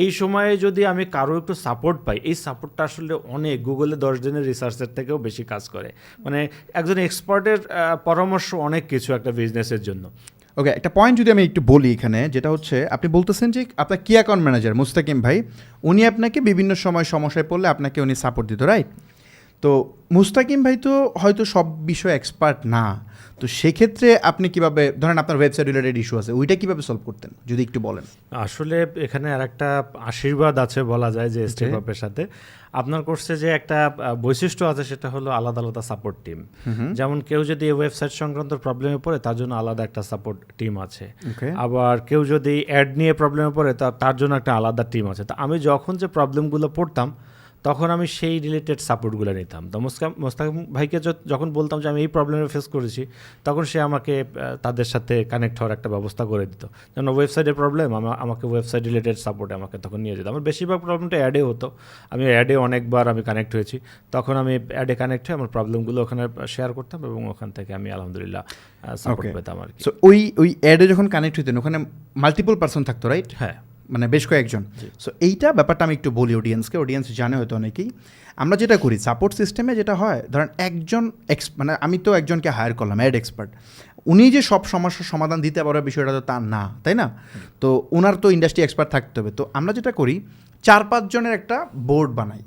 এই সময়ে যদি আমি কারো একটু সাপোর্ট পাই, এই সাপোর্টটা আসলে অনেক গুগলে 10 দিনের রিসার্চের থেকেও বেশি কাজ করে। মানে একজন এক্সপার্টের পরামর্শ অনেক কিছু একটা বিজনেসের জন্য। ওকে, একটা পয়েন্ট যদি আমি একটু বলি এখানে, যেটা হচ্ছে আপনি বলতেছেন যে আপনার কি অ্যাকাউন্ট ম্যানেজার মুস্তাকিম ভাই, উনি আপনাকে বিভিন্ন সময় সমস্যায় পড়লে আপনাকে উনি সাপোর্ট দিত, রাইট? তো মুস্তাকিম ভাই তো হয়তো সব বিষয়ে এক্সপার্ট না, তো সেক্ষেত্রে আপনি কিভাবে, ধরেন আপনার ওয়েবসাইট রিলেটেড ইস্যু আছে, ওইটা কিভাবে সলভ করতেন যদি একটু বলেন? আসলে এখানে আর একটা আশীর্বাদ আছে বলা যায় যে স্টেপ আপের সাথে আপনার কোর্সে যে একটা বৈশিষ্ট্য আছে, সেটা হলো আলাদা আলাদা সাপোর্ট টিম। যেমন কেউ যদি ওয়েবসাইট সংক্রান্ত প্রবলেমে পড়ে, তার জন্য আলাদা একটা সাপোর্ট টিম আছে। আবার কেউ যদি অ্যাড নিয়ে প্রবলেমে পড়ে, তার জন্য একটা আলাদা টিম আছে। তো আমি যখন যে প্রবলেমগুলো পড়তাম, তখন আমি সেই রিলেটেড সাপোর্টগুলো নিতাম। তো মোস্তাকিম ভাইকে যখন বলতাম যে আমি এই প্রবলেমে ফেস করেছি, তখন সে আমাকে তাদের সাথে কানেক্ট হওয়ার একটা ব্যবস্থা করে দিত। যেন ওয়েবসাইটের প্রবলেম, আমাকে ওয়েবসাইট রিলেটেড সাপোর্টে আমাকে তখন নিয়ে যেত। আমার বেশিরভাগ প্রবলেমটা অ্যাডে হতো, আমি অ্যাডে অনেকবার আমি কানেক্ট হয়েছি, তখন আমি অ্যাডে কানেক্ট হয়ে আমার প্রবলেমগুলো ওখানে শেয়ার করতাম এবং ওখান থেকে আমি আলহামদুলিল্লাহ সাপোর্ট পেতাম আর কি। সো ওই অ্যাডে যখন কানেক্ট হইতেন, ওখানে মাল্টিপল পার্সন থাকতো, রাইট? হ্যাঁ, মানে বেশ কয়েকজন। সো এইটা ব্যাপারটা আমি একটু বলি অডিয়েন্সকে, অডিয়েন্স জানে হয়তো অনেকেই। আমরা যেটা করি সাপোর্ট সিস্টেমে, যেটা হয় ধরেন একজন মানে আমি তো একজনকে হায়ার করলাম অ্যাড এক্সপার্ট, উনি যে সব সমস্যার সমাধান দিতে পারবে বিষয়টা তো তার না, তাই না? তো ওনার তো ইন্ডাস্ট্রি এক্সপার্ট থাকতে হবে। তো আমরা যেটা করি 4-5 জনের একটা বোর্ড বানাই,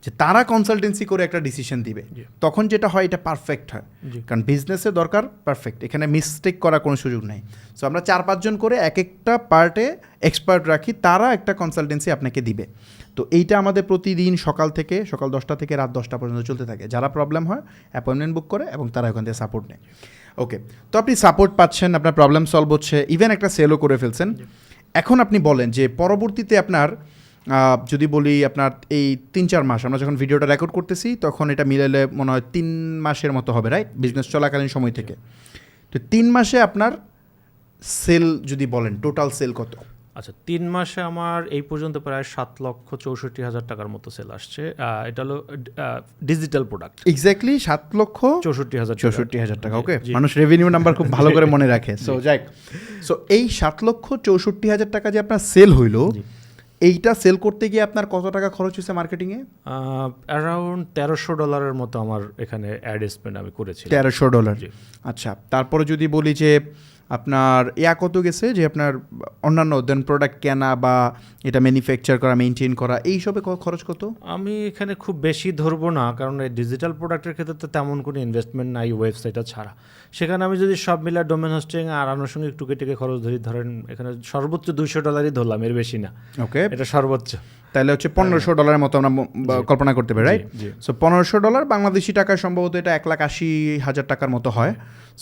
যে তারা কনসালটেন্সি করে একটা ডিসিশন দিবে, তখন যেটা হয় এটা পারফেক্ট হয়। কারণ বিজনেসে দরকার পারফেক্ট, এখানে মিস্টেক করার কোনো সুযোগ নাই। সো আমরা 4-5 জন করে এক একটা পার্টে এক্সপার্ট রাখি, তারা একটা কনসালটেন্সি আপনাকে দিবে। তো এইটা আমাদের প্রতিদিন সকাল 10টা থেকে রাত 10টা পর্যন্ত চলতে থাকে। যারা প্রবলেম হয় অ্যাপয়েন্টমেন্ট বুক করে এবং তারা ওখান থেকে সাপোর্ট নেয়। ওকে, তো আপনি সাপোর্ট পাচ্ছেন, আপনার প্রবলেম সলভ হচ্ছে, ইভেন একটা সেলও করে ফেলছেন। এখন আপনি বলেন যে পরবর্তীতে আপনার যদি বলি আপনার এই 3-4 মাস, আমরা যখন ভিডিওটা রেকর্ড করতেছি তখন এটা মিলালে মনে হয় 3 মাসের মতো হবে, রাইট? বিজনেস চলাকালীন সময় থেকে। তো 3 মাসে আপনার সেল যদি বলেন, টোটাল সেল কত? আচ্ছা, 3 মাসে আমার এই পর্যন্ত প্রায় 7,64,000 টাকার মতো সেল আসছে। এটা হলো ডিজিটাল প্রোডাক্ট। এক্স্যাক্টলি 7,64,000 টাকা। ওকে, মানুষ রেভিনিউ নাম্বার খুব ভালো করে মনে রাখে। সো যাই, সো এই 7,64,000 টাকা যে আপনার সেল হইলো, এইটা সেল করতে গিয়ে আপনার কত টাকা খরচ হয়েছে মার্কেটিংয়ে? অ্যারাউন্ড $1,300 মতো আমার এখানে অ্যাড স্পেন্ড আমি করেছি। $1,300। আচ্ছা, তারপরে যদি বলি যে আপনার কত গেছে, যে আপনার অন্যান্য দেন প্রোডাক্ট কেনা বা এটা ম্যানুফ্যাকচার করা, মেনটেন করা, এইসবে খরচ কত? আমি এখানে খুব বেশি ধরবো না, কারণ এই ডিজিটাল প্রোডাক্টের ক্ষেত্রে তো তেমন কোনো ইনভেস্টমেন্ট নাই ওয়েবসাইটটা ছাড়া। সেখানে আমি যদি সব মিলা ডোমেন হোস্টিং আর আনুষঙ্গিক টুকে খরচ ধরেন এখানে সর্বোচ্চ $200 ধরলাম, এর বেশি না। ওকে, এটা সর্বোচ্চ। তাহলে হচ্ছে $1,500 মতো আমরা কল্পনা করতে পারি, রাইট? সো $1,500 বাংলাদেশি টাকায় সম্ভবত এটা 1,80,000 টাকার মতো হয়।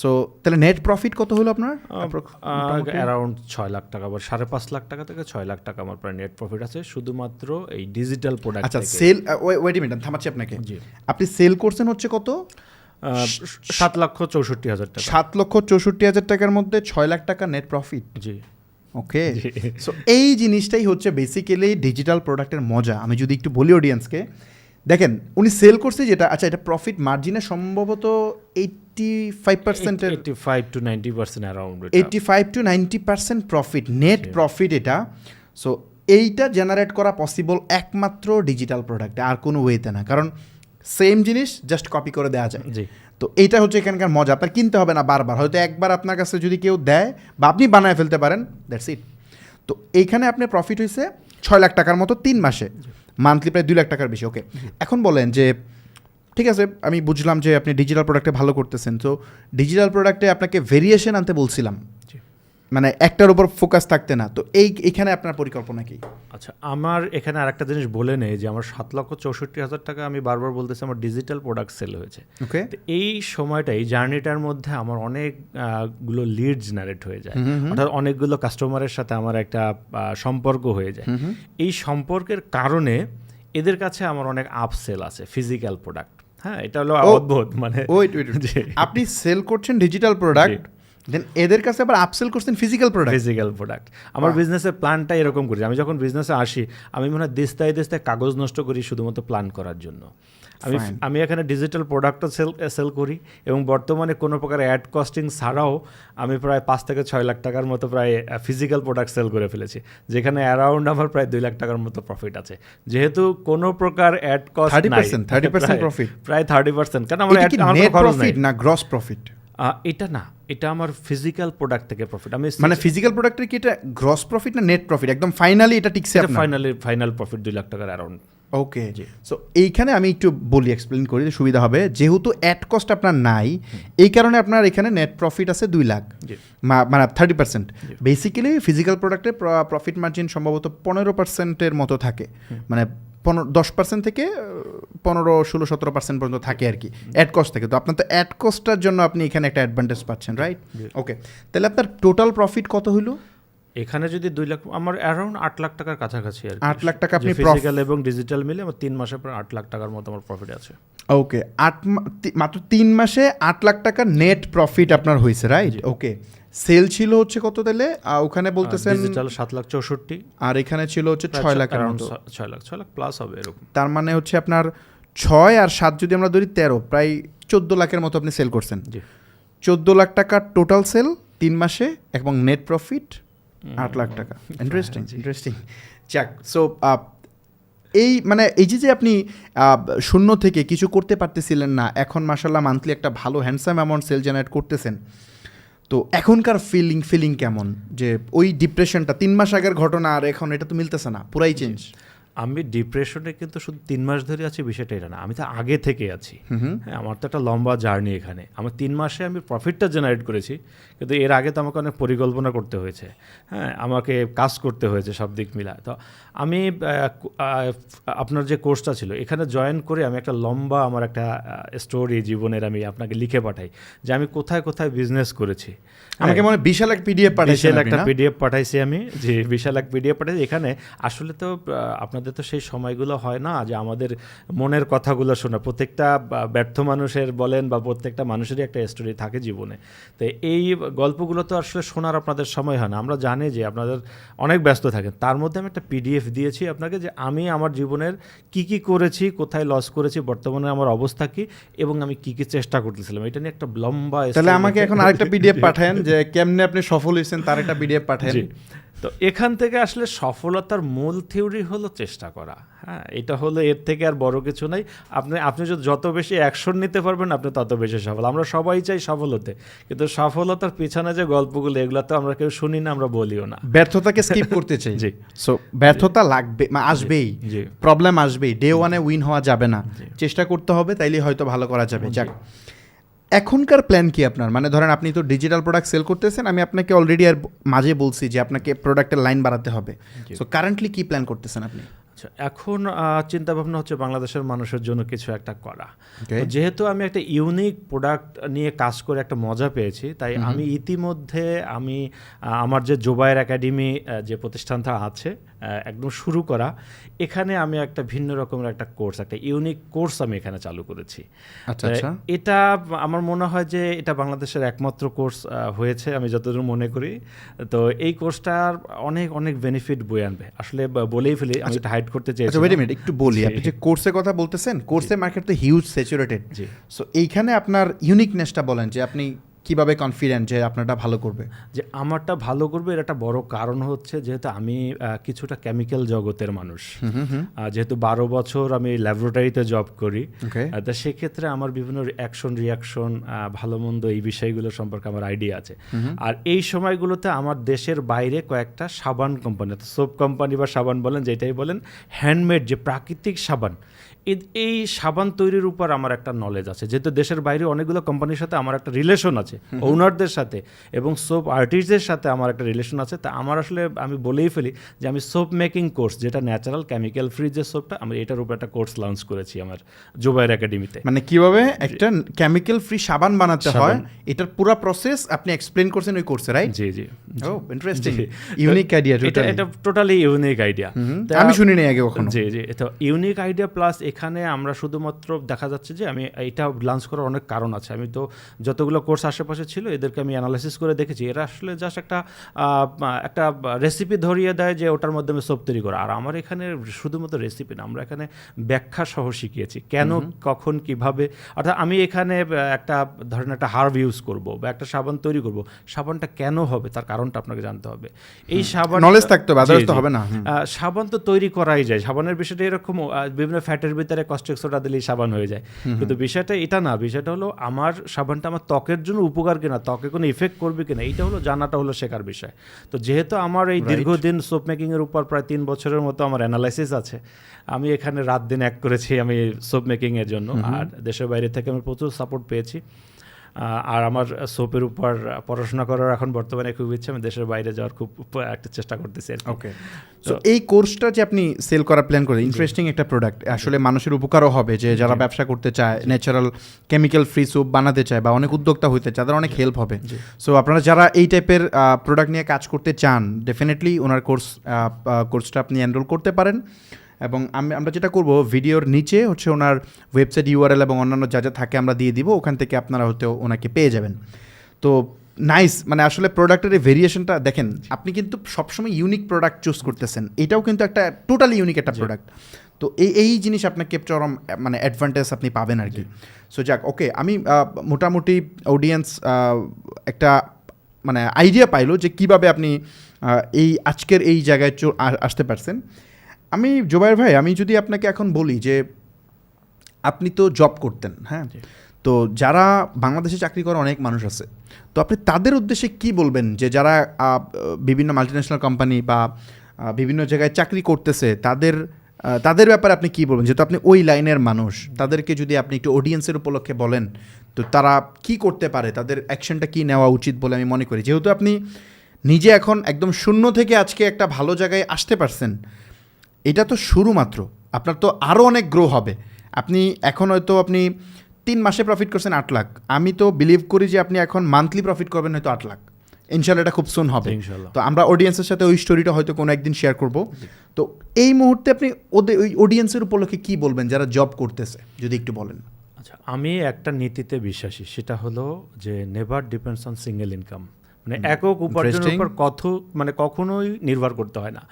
সো তাহলে নেট প্রফিট কত হলো আপনার? অ্যারাউন্ড 6 লাখ টাকা বা 5.5 লাখ টাকা থেকে 6 লাখ টাকা আমার প্রায় নেট প্রফিট আছে শুধুমাত্র এই ডিজিটাল প্রোডাক্ট। আচ্ছা, সেল ওয়েট এ মিনিট, থামাচ্ছি আপনাকে। আপনি সেল করছেন হচ্ছে কত? 7,64,000 টাকা। 7,64,000 টাকার মধ্যে 6 লাখ টাকা নেট প্রফিট। জি, ওকে। সো এই জিনিসটাই হচ্ছে বেসিক্যালি ডিজিটাল প্রোডাক্টের মজা। আমি যদি একটু বলি অডিয়েন্সকে, দেখেন উনি সেল করছে যেটা, আচ্ছা এটা প্রফিট মার্জিনে সম্ভবত 85% 85 to 90% around. 85 to 90% profit, net profit এটা। সো এইটা জেনারেট করা পসিবল একমাত্র ডিজিটাল প্রোডাক্টে, আর কোনো ওয়েতে না। কারণ সেম জিনিস জাস্ট কপি করে দেওয়া যায়। জি, তো এইটা হচ্ছে এখানকার মজা। আপনার কিনতে হবে না বারবার, হয়তো একবার আপনার কাছে যদি কেউ দেয় বা আপনি বানায় ফেলতে পারেন, দ্যাটস ইট। তো এইখানে আপনার প্রফিট হয়েছে 6 লাখ টাকার মতো 3 মাসে, মান্থলি প্রায় 2 লাখ টাকার বেশি। ওকে, এখন বলেন যে ঠিক আছে, আমি বুঝলাম যে আপনি ডিজিটাল প্রোডাক্টে ভালো করতেছেন। তো ডিজিটাল প্রোডাক্টে আপনাকে ভেরিয়েশন আনতে বলছিলাম, মানে একটার উপর ফোকাস থাকতে না। তো এইখানে আপনার পরিকল্পনা কি? আচ্ছা, আমার এখানে আরেকটা জিনিস বলে নেই যে আমার 7,64,000 টাকা, আমি বারবার বলতেছি আমার ডিজিটাল প্রোডাক্ট সেল হয়েছে। ওকে, এই সময়টা, এই জার্নিটার মধ্যে আমার অনেকগুলো লিড জেনারেট হয়ে যায়, অর্থাৎ অনেকগুলো কাস্টমারের সাথে আমার একটা সম্পর্ক হয়ে যায়। এই সম্পর্কের কারণে এদের কাছে আমার অনেক আপসেল আছে ফিজিক্যাল প্রোডাক্ট। হ্যাঁ, এটা হলো অদ্ভুত। মানে আপনি সেল করছেন ডিজিটাল প্রোডাক্ট, দেন এদের কাছে আবার আপসেল করছেন ফিজিক্যাল প্রোডাক্ট। আমার বিজনেসের প্ল্যানটা এরকম করি। আমি যখন বিজনেসে আসি, আমি মনে হয় দেশতায় কাগজ নষ্ট করি শুধুমাত্র প্ল্যান করার জন্য। আমি এখানে ডিজিটাল প্রোডাক্টও সেল করি এবং বর্তমানে কোনো প্রকার অ্যাড কস্টিং ছাড়াও আমি প্রায় 5 থেকে 6 লাখ টাকার মতো প্রায় ফিজিক্যাল প্রোডাক্ট সেল করে ফেলেছি, যেখানে অ্যারাউন্ড আমার প্রায় 2 লাখ টাকার মতো প্রফিট আছে। যেহেতু কোনো প্রকার অ্যাড কস্ট নাই, 30% প্রফিট, প্রায় 30%। কারণ আমার নেট প্রফিট না গ্রস প্রফিট? এটা না, এটা আমার ফিজিক্যাল প্রোডাক্ট থেকে প্রফিট। আমি মানে ফিজিক্যাল প্রোডাক্টের কি এটা গ্রস প্রফিট না নেট প্রফিট? একদম ফাইনালি এটা টিকছে আপনার? ফাইনাল প্রফিট 2 লাখ টাকার অ্যারাউন্ড। ওকে, সো এইখানে আমি একটু বলি, এক্সপ্লেন করি, সুবিধা হবে। যেহেতু অ্যাড কস্ট আপনার নাই, এই কারণে আপনার এখানে নেট প্রফিট আছে 2 লাখ, মানে 30%। বেসিক্যালি ফিজিক্যাল প্রোডাক্টের প্রফিট মার্জিন সম্ভবত 15%-এর মতো থাকে, মানে 10% থেকে 15-16-17% পর্যন্ত থাকে আর কি অ্যাড কস্ট থেকে। তো আপনার তো অ্যাড কস্টটার জন্য আপনি এখানে একটা অ্যাডভান্টেজ পাচ্ছেন, রাইট? ওকে, তাহলে আপনার টোটাল প্রফিট কত হইলো এখানে? যদি 2 লাখ, আমার অ্যারাউন্ড 8 লাখ টাকার কাছাকাছি আর কি। 8 লাখ টাকা আপনি ফিজিক্যাল এবং ডিজিটাল মিলে আমার 3 মাসে প্রায় 8 লাখ টাকার মতো আমার প্রফিট আছে। ওকে, মাত্র 3 মাসে 8 লাখ টাকা নেট প্রফিট আপনার হয়েছে, রাইট? ওকে, সেল ছিল হচ্ছে কত তাহলে ওখানে বলতেছেন? ডিজিটাল 7,64,000 আর এখানে ছিল হচ্ছে 6 লাখ, 6 লাখ প্লাস হবে এরকম। তার মানে হচ্ছে আপনার 6 আর 7 যদি আমরা ধরি 13, প্রায় 14 লাখের মতো আপনি সেল করছেন। 14 লাখ টাকা টোটাল সেল 3 মাসে এবং নেট প্রফিট 8 লাখ টাকা। ইন্টারেস্টিং। যাক, সো এই মানে এই যে আপনি শূন্য থেকে কিছু করতে পারতেছিলেন না, এখন মাশাআল্লাহ মান্থলি একটা ভালো হ্যান্ডসাম অ্যামাউন্ট সেল জেনারেট করতেছেন। তো এখনকার ফিলিং কেমন? যে ওই ডিপ্রেশনটা 3 মাস আগের ঘটনা আর এখন এটা তো মিলতেছে না, পুরাই চেঞ্জ। আমি ডিপ্রেশনে কিন্তু শুধু 3 মাস ধরে আছি বিষয়টা এটা না, আমি তো আগে থেকে আছি। হ্যাঁ, আমার তো একটা লম্বা জার্নি এখানে। আমার 3 মাসে আমি প্রফিটটা জেনারেট করেছি, কিন্তু এর আগে তো আমাকে অনেক পরিকল্পনা করতে হয়েছে। হ্যাঁ, আমাকে কাজ করতে হয়েছে সব দিক মিলা। তো আমি আপনার যে কোর্সটা ছিল এখানে জয়েন করে আমি একটা লম্বা আমার একটা স্টোরি জীবনের আমি আপনাকে লিখে পাঠাই যে আমি কোথায় কোথায় বিজনেস করেছি। আমাকে মনে হয় বিশাল এক পিডিএফ পাঠাইছেন বিশাল আপনি, একটা না? পিডিএফ পাঠাইছি আমি, যে বিশাল এক পিডিএফ পাঠাইছি। এখানে আসলে তো আপনাদের তো সেই সময়গুলো হয় না যে আমাদের মনের কথাগুলো শোনা। প্রত্যেকটা ব্যর্থ মানুষের বলেন বা প্রত্যেকটা মানুষেরই একটা স্টোরি থাকে জীবনে। তো এই গল্পগুলো তো আসলে শোনার আপনাদের সময় হয় না। আমরা জানি যে আপনাদের অনেক ব্যস্ত থাকেন, তার মধ্যে আমি একটা পিডিএফ দিয়েছি আপনাকে যে আমি আমার জীবনের কি কি করেছি, কোথায় লস করেছি, বর্তমানে আমার অবস্থা কি এবং আমি কি কি চেষ্টা করতেছিলাম, এটা নিয়ে একটা লম্বা তাহলে story আমাকে লিখে- এখন আরেকটা পিডিএফ পাঠান যে কেমনে আপনি সফল হয়েছেন, তার একটা পিডিএফ পাঠান। জি। তো এখান থেকে আসলে সফলতার মূল থিওরি হলো চেষ্টা করা। হ্যাঁ, এটা হলো, এর থেকে আর বড় কিছু নাই। আপনি যত বেশি অ্যাকশন নিতে পারবেন আপনি তত বেশি সফল। আমরা সবাই চাই সফল হতে, কিন্তু সফলতার পিছনে যে গল্পগুলো এগুলো তো আমরা কেউ শুনি না, আমরা বলিও না। ব্যর্থতাকে স্কিপ করতে চাই। জি। সো ব্যর্থতা লাগবে, আসবেই, জি। প্রবলেম আসবেই, ডে ওয়ানে উইন হওয়া যাবে না, জি। চেষ্টা করতে হবে, তাইলে হয়তো ভালো করা যাবে। যাক, এখনকার প্ল্যান কি আপনার? মানে ধরেন আপনি তো ডিজিটাল প্রোডাক্ট সেল করতেছেন, আমি আপনাকে অলরেডি আর মাঝে বলছি যে আপনাকে প্রোডাক্টের লাইন বাড়াতে হবে। জি। সো কারেন্টলি কি প্ল্যান করতেছেন আপনি? আচ্ছা, এখন চিন্তা ভাবনা হচ্ছে বাংলাদেশের মানুষের জন্য কিছু একটা করা। Okay. তো যেহেতু আমি একটা ইউনিক প্রোডাক্ট নিয়ে কাজ করে একটা মজা পেয়েছি, তাই আমি ইতিমধ্যে আমার যে জুবায়ের একাডেমি যে প্রতিষ্ঠানটা আছে একদম শুরু করা, এখানে আমি একটা ভিন্ন রকমের একটা কোর্স, একটা ইউনিক কোর্স আমি এখানে চালু করেছি। আচ্ছা আচ্ছা। এটা আমার মনে হয় যে এটা বাংলাদেশের একমাত্র কোর্স হয়েছে আমি যতদূর মনে করি। তো এই কোর্সটার অনেক অনেক বেনিফিট বয়ে আনবে। আসলে বলেই ফেলি, আমি এটা হাইড করতে আচ্ছা, চাইছি। ওয়েট আ মিনিট, একটু বলি। জি। আপনি যে কোর্সের কথা বলতেছেন, কোর্সের মার্কেট তো হিউজ স্যাচুরেটেড। জি। সো এইখানে আপনার ইউনিকনেসটা বলেন যে আপনি কিভাবে কনফিডেন্ট যে আপনারটা ভালো করবে? যে আমারটা ভালো করবে এর একটা বড় কারণ হচ্ছে যেহেতু আমি কিছুটা কেমিক্যাল জগতের মানুষ। যেহেতু 12 বছর আমি ল্যাবরেটরিতে জব করি, Okay. তা সেক্ষেত্রে আমার বিভিন্ন অ্যাকশন রিয়াকশন, ভালো মন্দ এই বিষয়গুলো সম্পর্কে আমার আইডিয়া আছে। আর এই সময়গুলোতে আমার দেশের বাইরে কয়েকটা সাবান কোম্পানি, সোপ কোম্পানি বা সাবান বলেন যেটাই বলেন, হ্যান্ডমেড যে প্রাকৃতিক সাবান, এই সাবান তৈরির উপর আমার একটা নলেজ আছে। যেহেতু দেশের বাইরে অনেকগুলো কোম্পানির সাথে আমার একটা রিলেশন আছে, ওনারদের সাথে এবং সোপ আর্টিস্টদের সাথে আমার একটা রিলেশন আছে। তা আমার আসলে আমি বলেই ফেলি যে আমি সোপ মেকিং কোর্স, যেটা ন্যাচারাল কেমিক্যাল ফ্রি যে সোপটা, আমি এটার উপর একটা কোর্স লঞ্চ করেছি আমার জুবায়ের একাডেমিতে। মানে কিভাবে একটা কেমিক্যাল ফ্রি সাবান বানাতে হয়, সাবান। এটার পুরো প্রসেস আপনি এক্সপ্লেন করছেন ওই কোর্সে, রাইট? জি জি। ও ইন্টারেস্টিং, জি। Unique idea. এটা টোটালি ইউনিক আইডিয়া। আমি শুনি নাই আগে কখনো। জি জি, তো ইউনিক আইডিয়া প্লাস এখানে আমরা শুধুমাত্র দেখা যাচ্ছে যে আমি এটা লঞ্চ করার অনেক কারণ আছে। আমি তো যতগুলো কোর্স আশেপাশে ছিল এদেরকে আমি অ্যানালাইসিস করে দেখেছি, এরা আসলে জাস্ট একটা রেসিপি ধরিয়ে দেয় যে ওটার মাধ্যমে সোপ তৈরি করা। আর আমার এখানে শুধুমাত্র রেসিপি না, আমরা এখানে ব্যাখ্যা সহ শিখিয়েছি কেন, কখন, কিভাবে। অর্থাৎ আমি এখানে একটা ধরেন একটা হার্ব ইউজ করব বা একটা সাবান তৈরি করব, সাবানটা কেন হবে তার কারণটা আপনাকে জানতে হবে। এই সাবান নলেজ থাকতে হবে, আদারওয়াইজ তো হবে না। সাবান তো তৈরি করাই যায়, সাবানের বিষয়টা এরকম, বিভিন্ন ফ্যাটের ভিতরে কস্টিক সোডা দিলেই সাবান হয়ে যায়। কিন্তু বিষয়টা এটা না, বিষয়টা হলো আমার সাবানটা আমার ত্বকের জন্য উপকার কিনা, ত্বকে কোনো ইফেক্ট করবে কিনা, এইটা হলো জানাটা হলো শেখার বিষয়। তো যেহেতু আমার এই দীর্ঘদিন সোপ মেকিংয়ের উপর প্রায় 3 বছরের মতো আমার অ্যানালাইসিস আছে, আমি এখানে রাত দিন এক করেছি আমি সোপ মেকিংয়ের জন্য। আর দেশের বাইরে থেকে আমি প্রচুর সাপোর্ট পেয়েছি। আর আমার সোপের উপর পড়াশোনা করার এখন বর্তমানে খুব ইচ্ছে, আমি দেশের বাইরে যাওয়ার খুব একটা চেষ্টা করতেছি আর কি। ওকে, সো এই কোর্সটা যে আপনি সেল করার প্ল্যান করেন, ইন্টারেস্টিং একটা প্রোডাক্ট, আসলে মানুষের উপকারও হবে, যে যারা ব্যবসা করতে চায়, ন্যাচারাল কেমিক্যাল ফ্রি সোপ বানাতে চায় বা অনেক উদ্যোক্তা হইতে চায়, তাদের অনেক হেল্প হবে। সো আপনারা যারা এই টাইপের প্রোডাক্ট নিয়ে কাজ করতে চান, ডেফিনেটলি ওনার কোর্সটা আপনি এনরোল করতে পারেন। এবং আমরা যেটা করব, ভিডিওর নিচে হচ্ছে ওনার ওয়েবসাইট ইউআরএল এবং অন্যান্য যা যা থাকে আমরা দিয়ে দিব, ওখান থেকে আপনারা হয়তো ওনাকে পেয়ে যাবেন। তো নাইস, মানে আসলে প্রোডাক্টের এই ভেরিয়েশনটা দেখেন, আপনি কিন্তু সবসময় ইউনিক প্রোডাক্ট চুজ করতেছেন, এটাও কিন্তু একটা টোটালি ইউনিক একটা প্রোডাক্ট। তো এই জিনিস আপনাকে চরম মানে অ্যাডভান্টেজ আপনি পাবেন আর কি। সো যাক, ওকে, আমি মোটামুটি অডিয়েন্স একটা মানে আইডিয়া পাইলো যে কিভাবে আপনি এই আজকের এই জায়গায় আসতে পারছেন। আমি জুবায়ের ভাই, আমি যদি আপনাকে এখন বলি যে আপনি তো জব করতেন, হ্যাঁ, তো যারা বাংলাদেশে চাকরি করে অনেক মানুষ আছে, তো আপনি তাদের উদ্দেশ্যে কি বলবেন যে যারা বিভিন্ন মাল্টিন্যাশনাল কোম্পানি বা বিভিন্ন জায়গায় চাকরি করতেছে, তাদের তাদের ব্যাপারে আপনি কি বলবেন, যেহেতু আপনি ওই লাইনের মানুষ, তাদেরকে যদি আপনি একটু অডিয়েন্সের উপলক্ষে বলেন, তো তারা কি করতে পারে, তাদের অ্যাকশনটা কি নেওয়া উচিত বলে আমি মনে করি। যেহেতু আপনি নিজে এখন একদম শূন্য থেকে আজকে একটা ভালো জায়গায় আসতে পারছেন, এটা তো শুরু মাত্র, আপনার তো আরও অনেক গ্রো হবে। আপনি এখন হয়তো আপনি 3 মাসে প্রফিট করছেন 8 লাখ, আমি তো বিলিভ করি যে আপনি এখন মান্থলি প্রফিট করবেন হয়তো 8 লাখ। ইনশাল্লাহ এটা খুব সুন হবে। ইনশাল্লাহ। তো আমরা অডিয়েন্সের সাথে ওই স্টোরিটা হয়তো কোনো একদিন শেয়ার করব। তো এই মুহূর্তে আপনি ওদের ওই অডিয়েন্সের উপলক্ষে কী বলবেন যারা জব করতেছে, যদি একটু বলেন। আচ্ছা, আমি একটা নীতিতে বিশ্বাসী, সেটা হলো যে never depends on single income, মানে একক উপার্জনের উপর কখনোই নির্ভর করতে হয় না।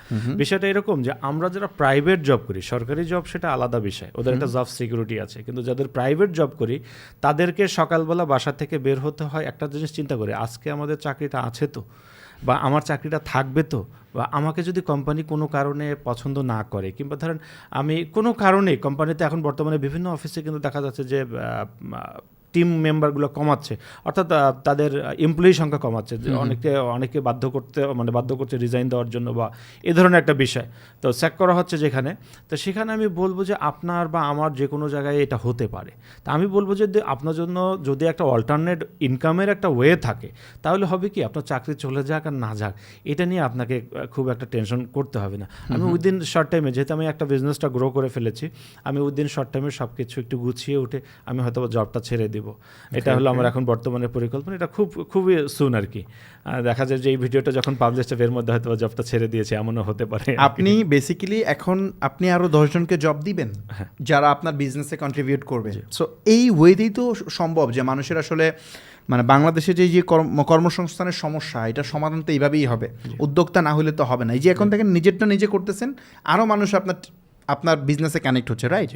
বিষয়টা এরকম যে আমরা যারা প্রাইভেট জব করি, সরকারি জব সেটা আলাদা বিষয়, ওদের একটা জব সিকিউরিটি আছে, কিন্তু যাদের প্রাইভেট জব করি তাদেরকে সকালবেলা বাসা থেকে বের হতে হয় একটা জিনিস চিন্তা করে, আজকে আমাদের চাকরিটা আছে তো, বা আমার চাকরিটা থাকবে তো, বা আমাকে যদি কোম্পানি কোনো কারণে পছন্দ না করে, কিংবা ধরেন আমি কোনো কারণে কোম্পানিতে এখন বর্তমানে বিভিন্ন অফিসে কিন্তু দেখা যাচ্ছে যে টিম মেম্বারগুলো কমাচ্ছে, অর্থাৎ তাদের এমপ্লয়ি সংখ্যা কমাচ্ছে, অনেকে বাধ্য করছে রিজাইন দেওয়ার জন্য, বা এ ধরনের একটা বিষয় তো চেক করা হচ্ছে যেখানে। তো সেখানে আমি বলবো যে আপনার বা আমার যে কোনো জায়গায় এটা হতে পারে। তা আমি বলবো যে আপনার জন্য যদি একটা অল্টারনেট ইনকামের একটা ওয়ে থাকে, তাহলে হবে কি, আপনার চাকরি চলে যাক আর না যাক, এটা নিয়ে আপনাকে খুব একটা টেনশন করতে হবে না। আমি উইদিন শর্ট টাইমে, যেহেতু আমি একটা বিজনেসটা গ্রো করে ফেলেছি, আমি উইদিন শর্ট টাইমে সব কিছু একটু গুছিয়ে উঠে আমি হয়তো জবটা ছেড়ে দিব। এটা হলো আমার এখন বর্তমানে পরিকল্পনা, এটা খুবই সুন আর কি। দেখা যায় যে এই ভিডিওটা যখন পাবলিশ হবে এর মধ্যে হয়তো জবটা ছেড়ে দিয়েছে, এমনও হতে পারে। আপনি বেসিক্যালি এখন আপনি আরও 10 জনকে জব দিবেন যারা আপনার বিজনেসে কন্ট্রিবিউট করবে। সো এই ওয়েতেই তো সম্ভব যে মানুষের আসলে মানে বাংলাদেশে যে কর্মসংস্থানের সমস্যা, এটা সমাধান তো এইভাবেই হবে, উদ্যোক্তা না হলে তো হবে না। এই যে এখন থেকে নিজেরটা নিজে করতেছেন, আরও মানুষ আপনার বিজনেসে কানেক্ট হচ্ছে, রাইট?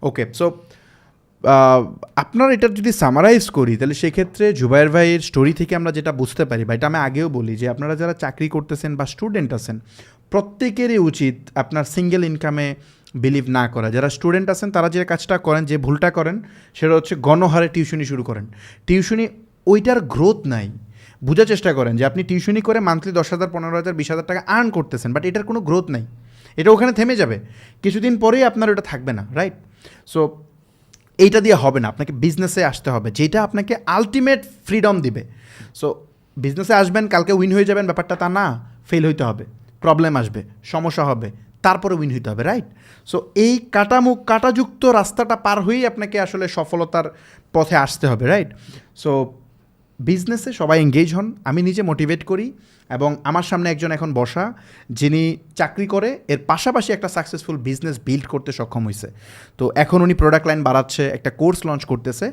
ওকে, সো আপনার এটা যদি সামারাইজ করি, তাহলে সেক্ষেত্রে জুবায়ের ভাইয়ের স্টোরি থেকে আমরা যেটা বুঝতে পারি, বা এটা আমি আগেও বলি, যে আপনারা যারা চাকরি করতেছেন বা স্টুডেন্ট আছেন, প্রত্যেকেরই উচিত আপনার সিঙ্গেল ইনকামে বিলিভ না করা। যারা স্টুডেন্ট আছেন তারা যে কাজটা করেন, যে ভুলটা করেন, সেটা হচ্ছে গণহারে টিউশনি শুরু করেন। টিউশনি ওইটার গ্রোথ নাই। বোঝার চেষ্টা করেন যে আপনি টিউশনি করে মান্থলি 10,000, 15,000, 20,000 টাকা আর্ন করতেছেন, বাট এটার কোনো গ্রোথ নাই, এটা ওখানে থেমে যাবে, কিছুদিন পরেই আপনার ওটা থাকবে না, রাইট? সো এইটা দিয়ে হবে না, আপনাকে বিজনেসে আসতে হবে, যেটা আপনাকে আলটিমেট ফ্রিডম দিবে। সো বিজনেসে আসবেন, কালকে উইন হয়ে যাবেন, ব্যাপারটা তা না, ফেল হইতে হবে, প্রবলেম আসবে, সমস্যা হবে, তারপরে উইন হইতে হবে, রাইট? সো এই কাটাযুক্ত রাস্তাটা পার হয়েই আপনাকে আসলে সফলতার পথে আসতে হবে, রাইট? সো বিজনেসে সবাই এঙ্গেজ হন। আমি নিজে মোটিভেট করি, এবং আমার সামনে একজন এখন বসা, যিনি চাকরি করে এর পাশাপাশি একটা সাকসেসফুল বিজনেস বিল্ড করতে সক্ষম হয়েছে। তো এখন উনি প্রোডাক্ট লাইন বাড়াচ্ছে, একটা কোর্স লঞ্চ করতেছে।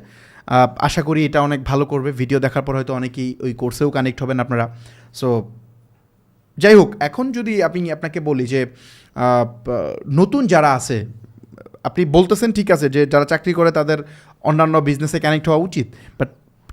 আশা করি এটা অনেক ভালো করবে। ভিডিও দেখার পর হয়তো অনেকেই ওই কোর্সেও কানেক্ট হবেন আপনারা। সো যাই হোক, এখন যদি আপনাকে বলি যে নতুন যারা আছে, আপনি বলতেছেন ঠিক আছে যে যারা চাকরি করে তাদের অন্যান্য বিজনেসে কানেক্ট হওয়া উচিত, বাট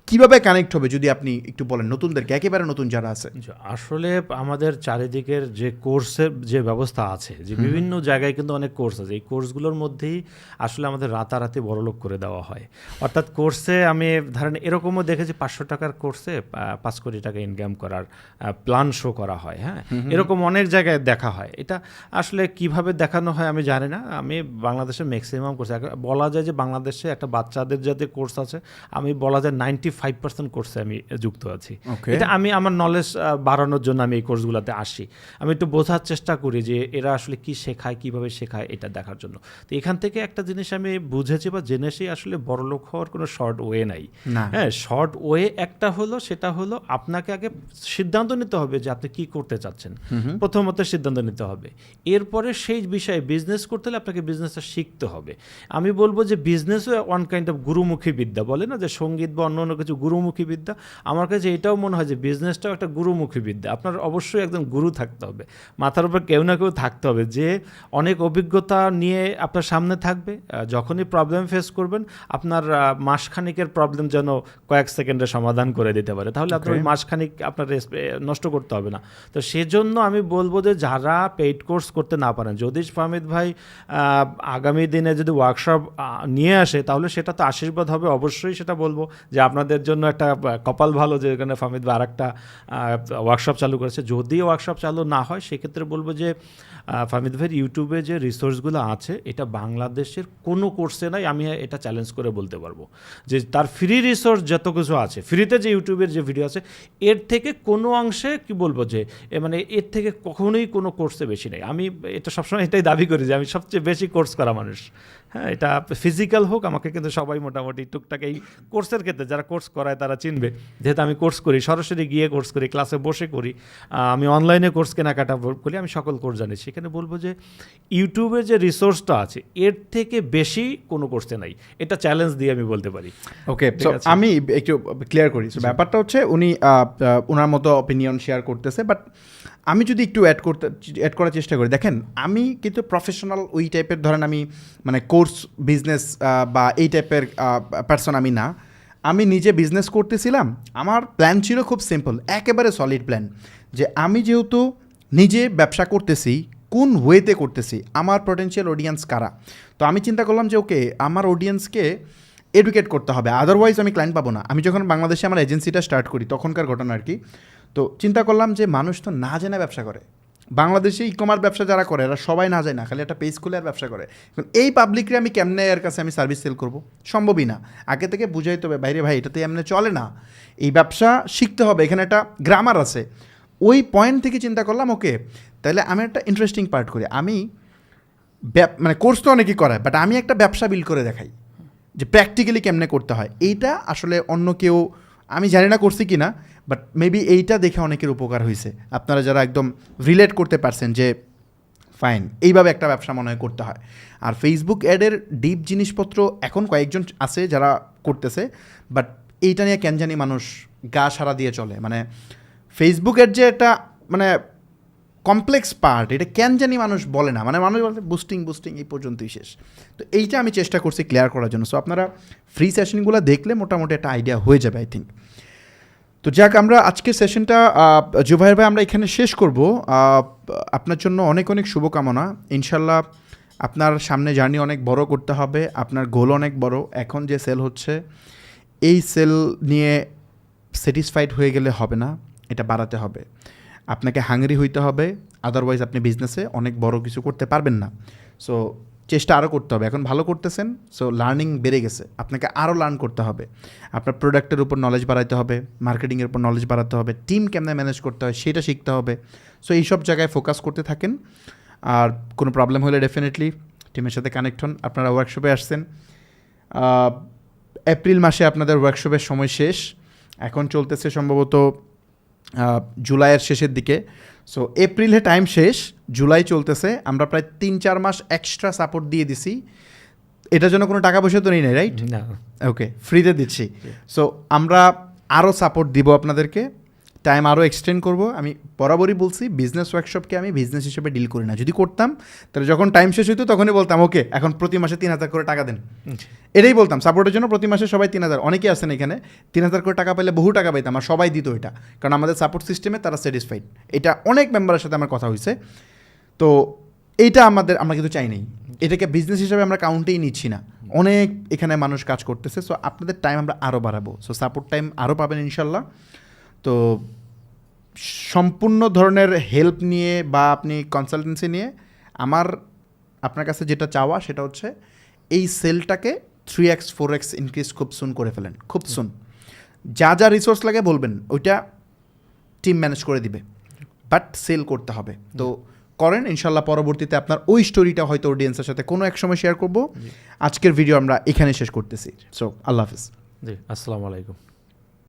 কীভাবে কানেক্ট হবে যদি আপনি একটু বলেন নতুনদেরকে, একেবারে নতুন যারা আছে? আসলে আমাদের চারিদিকের যে কোর্সের যে ব্যবস্থা আছে, যে বিভিন্ন জায়গায় কিন্তু অনেক কোর্স আছে, এই কোর্সগুলোর মধ্যেই আসলে আমাদের রাতারাতি বড়লোক করে দেওয়া হয়। অর্থাৎ কোর্সে আমি ধরেন এরকমও দেখেছি 500 টাকার কোর্সে 5 কোটি টাকা ইনকাম করার প্ল্যান শো করা হয়। হ্যাঁ, এরকম অনেক জায়গায় দেখা হয়। এটা আসলে কিভাবে দেখানো হয় আমি জানি না। আমি বাংলাদেশে ম্যাক্সিমাম কোর্স, বলা যায় যে বাংলাদেশে একটা বাচ্চাদের যাতে কোর্স আছে, আমি বলা যায় 95% কোর্সে আমি যুক্ত আছি। এটা আমি আমার নলেজ বাড়ানোর জন্য আমি এই কোর্সগুলোতে আসি, আমি একটু বোঝার চেষ্টা করি যে এরা আসলে কি শেখায়, কিভাবে শেখায়, এটা দেখার জন্য। তো এখান থেকে একটা জিনিস আমি বুঝেছি বা জেনেছি, আসলে বড়লোক হওয়ার কোনো শর্ট ওয়ে নাই। হ্যাঁ, শর্ট ওয়ে একটা হলো, সেটা হলো আপনাকে আগে সিদ্ধান্ত নিতে হবে যে আপনি কি করতে চাচ্ছেন। প্রথমত সিদ্ধান্ত নিতে হবে, এরপরে সেই বিষয়ে বিজনেস করতে হলে আপনাকে বিজনেসটা শিখতে হবে। আমি বলবো যে বিজনেসও ওয়ান কাইন্ড অফ গুরুমুখী বিদ্যা, বলে না যে সঙ্গীত বা অন্য কিছু গুরুমুখী বিদ্যা, আমার কাছে এটাও মনে হয় যে বিজনেসটাও একটা গুরুমুখী বিদ্যা। আপনার অবশ্যই একজন গুরু থাকতে হবে, মাথার উপর কেউ না কেউ থাকতে হবে, যে অনেক অভিজ্ঞতা নিয়ে আপনার সামনে থাকবে। যখনই প্রবলেম ফেস করবেন, আপনার মাসখানিকের প্রবলেম যেন কয়েক সেকেন্ডে সমাধান করে দিতে পারে, তাহলে আপনার ওই মাসখানিক আপনার নষ্ট করতে হবে না। তো সেজন্য আমি বলবো যে যারা পেইড কোর্স করতে না পারেন, যদি ফাহমিদ ভাই আগামী দিনে যদি ওয়ার্কশপ নিয়ে আসে, তাহলে সেটা তো আশীর্বাদ হবে, অবশ্যই সেটা বলবো যে আপনাদের আমাদের জন্য একটা কপাল ভালো যে এখানে ফাহমিদ ভাই আরেকটা ওয়ার্কশপ চালু করেছে। যদি ওয়ার্কশপ চালু না হয় সেক্ষেত্রে বলবো যে ফাহমিদ ভাইয়ের ইউটিউবে যে রিসোর্সগুলো আছে এটা বাংলাদেশের কোনো কোর্সে নাই, আমি এটা চ্যালেঞ্জ করে বলতে পারবো যে তার ফ্রি রিসোর্স যত কিছু আছে, ফ্রিতে যে ইউটিউবের যে ভিডিও আছে এর থেকে কোনো অংশে কি বলবো যে মানে এর থেকে কখনোই কোনো কোর্সে বেশি নেই। আমি এটা সবসময় এটাই দাবি করি যে আমি সবচেয়ে বেশি কোর্স করা মানুষ। হ্যাঁ, এটা ফিজিক্যাল হোক, আমাকে কিন্তু সবাই মোটামুটি টুকটাক এই কোর্সের ক্ষেত্রে যারা কোর্স করায় তারা চিনবে, যেহেতু আমি কোর্স করি, সরাসরি গিয়ে কোর্স করি, ক্লাসে বসে করি, আমি অনলাইনে কোর্স কেনাকাটা করি, আমি সকল কোর্স জানি। সেখানে বলবো যে ইউটিউবের যে রিসোর্সটা আছে এর থেকে বেশি কোনো কোর্সে নাই, এটা চ্যালেঞ্জ দিয়ে আমি বলতে পারি। ওকে, সো আমি একটু ক্লিয়ার করি। সো ব্যাপারটা হচ্ছে উনি ওনার মতো অপিনিয়ন শেয়ার করতেছে, বাট আমি যদি একটু অ্যাড করার চেষ্টা করি, দেখেন আমি কিন্তু প্রফেশনাল ওই টাইপের, ধরেন আমি মানে কোর্স বিজনেস বা এই টাইপের পার্সন আমি না। আমি নিজে বিজনেস করতেছিলাম, আমার প্ল্যান ছিল খুব সিম্পল, একেবারে সলিড প্ল্যান, যে আমি যেহেতু নিজে ব্যবসা করতেছি, কোন ওয়েতে করতেছি, আমার পটেনশিয়াল অডিয়েন্স কারা। তো আমি চিন্তা করলাম যে ওকে, আমার অডিয়েন্সকে এডুকেট করতে হবে, আদারওয়াইজ আমি ক্লায়েন্ট পাবো না। আমি যখন বাংলাদেশে আমার এজেন্সিটা স্টার্ট করি তখনকার ঘটনা আর কি। তো চিন্তা করলাম যে মানুষ তো না জেনে ব্যবসা করে, বাংলাদেশে ই কমার্স ব্যবসা যারা করে এরা সবাই না যায় না, খালি একটা পেজ খুলে আর ব্যবসা করে। এই পাবলিকরে আমি কেমনে এর কাছে আমি সার্ভিস সেল করবো? সম্ভবই না। আগে থেকে বুঝাইতে হবে, বাইরে ভাই এটাতে এমনি চলে না, এই ব্যবসা শিখতে হবে, এখানে একটা গ্রামার আছে। ওই পয়েন্ট থেকে চিন্তা করলাম ওকে, তাহলে আমি একটা ইন্টারেস্টিং পার্ট করি। আমি মানে কোর্স তো অনেকেই করায়, বাট আমি একটা ব্যবসা বিল্ড করে দেখাই যে প্র্যাকটিক্যালি কেমনে করতে হয়। এইটা আসলে অন্য কেউ, আমি জানি না করছি কি না, বাট মেবি এইটা দেখে অনেকের উপকার হয়েছে। আপনারা যারা একদম রিলেট করতে পারছেন যে ফাইন, এইভাবে একটা ব্যবসা মনে হয় করতে হয়। আর ফেসবুক অ্যাডের ডিপ জিনিসপত্র এখন কয়েকজন আছে যারা করতেছে, বাট এইটা নিয়ে কেন জানি মানুষ গা সারা দিয়ে চলে। মানে ফেসবুক অ্যাড যে একটা মানে কমপ্লেক্স পার্ট, এটা কেন জানি মানুষ বলে না, মানে মানুষ বলতে বুস্টিং এই পর্যন্তই শেষ। তো এইটা আমি চেষ্টা করছি ক্লিয়ার করার জন্য। সো আপনারা ফ্রি সেশনগুলো দেখলে মোটামুটি একটা আইডিয়া হয়ে যাবে আই থিঙ্ক। তো যাক, আমরা আজকের সেশনটা জুবাইর ভাই আমরা এখানে শেষ করব। আপনার জন্য অনেক অনেক শুভকামনা। ইনশাল্লাহ আপনার সামনে জার্নি অনেক বড় করতে হবে, আপনার গোল অনেক বড়। এখন যে সেল হচ্ছে এই সেল নিয়ে স্যাটিসফাইড হয়ে গেলে হবে না, এটা বাড়াতে হবে, আপনাকে হাংরি হইতে হবে, আদারওয়াইজ আপনি বিজনেসে অনেক বড় কিছু করতে পারবেন না। সো চেষ্টা আরও করতে হবে। এখন ভালো করতেছেন, সো লার্নিং বেড়ে গেছে, আপনাকে আরও লার্ন করতে হবে। আপনার প্রোডাক্টের উপর নলেজ বাড়াইতে হবে, মার্কেটিংয়ের উপর নলেজ বাড়াতে হবে, টিম কেমনে ম্যানেজ করতে হয় সেটা শিখতে হবে। সো এইসব জায়গায় ফোকাস করতে থাকেন। আর কোনো প্রবলেম হলে ডেফিনেটলি টিমের সাথে কানেক্ট হন। আপনারা ওয়ার্কশপে আসছেন, এপ্রিল মাসে আপনাদের ওয়ার্কশপের সময় শেষ, এখন চলতেছে সম্ভবত জুলাইয়ের শেষের দিকে। সো এপ্রিলে টাইম শেষ, জুলাই চলতেছে, আমরা প্রায় 3-4 মাস এক্সট্রা সাপোর্ট দিয়ে দিছি। এটার জন্য কোনো টাকা পয়সা তো নেই, রাইট? না, ওকে, ফ্রিতে দিচ্ছি। সো আমরা আরও সাপোর্ট দিব আপনাদেরকে, টাইম আরও এক্সটেন্ড করব। আমি বরাবরই বলছি বিজনেস ওয়ার্কশপকে আমি বিজনেস হিসেবে ডিল করি না। যদি করতাম তাহলে যখন টাইম শেষ হইতো তখনই বলতাম ওকে এখন প্রতি মাসে 3,000 করে টাকা দেন, এটাই বলতাম। সাপোর্টের জন্য প্রতি মাসে সবাই 3,000, অনেকেই আছেন এখানে 3,000 করে টাকা পেলে বহু টাকা পাইতাম, আর সবাই দিত এটা, কারণ আমাদের সাপোর্ট সিস্টেমে তারা স্যাটিসফাইড। এটা অনেক মেম্বারের সাথে আমার কথা হয়েছে। তো এইটা আমরা কিন্তু চাই নাই, এটাকে বিজনেস হিসাবে আমরা কাউন্টেই নিচ্ছি না। অনেক এখানে মানুষ কাজ করতেছে, সো আপনাদের টাইম আমরা আরও বাড়াবো, সো সাপোর্ট টাইম আরও পাবেন ইনশাল্লাহ। তো সম্পূর্ণ ধরনের হেল্প নিয়ে বা আপনি কনসালটেন্সি নিয়ে আপনার কাছে যেটা চাওয়া সেটা হচ্ছে এই সেলটাকে 3x 4x ইনক্রিজ খুব সুন করে ফেলেন, খুব সুন। যা যা রিসোর্স লাগে বলবেন, ওইটা টিম ম্যানেজ করে দিবে, বাট সেল করতে হবে। তো করেন ইনশাল্লাহ। পরবর্তীতে আপনার ওই স্টোরিটা হয়তো অডিয়েন্সের সাথে কোনো এক সময় শেয়ার করবো। আজকের ভিডিও আমরা এখানে শেষ করতেছি। সো আল্লাহ হাফিজ। জি, আসসালামু আলাইকুম।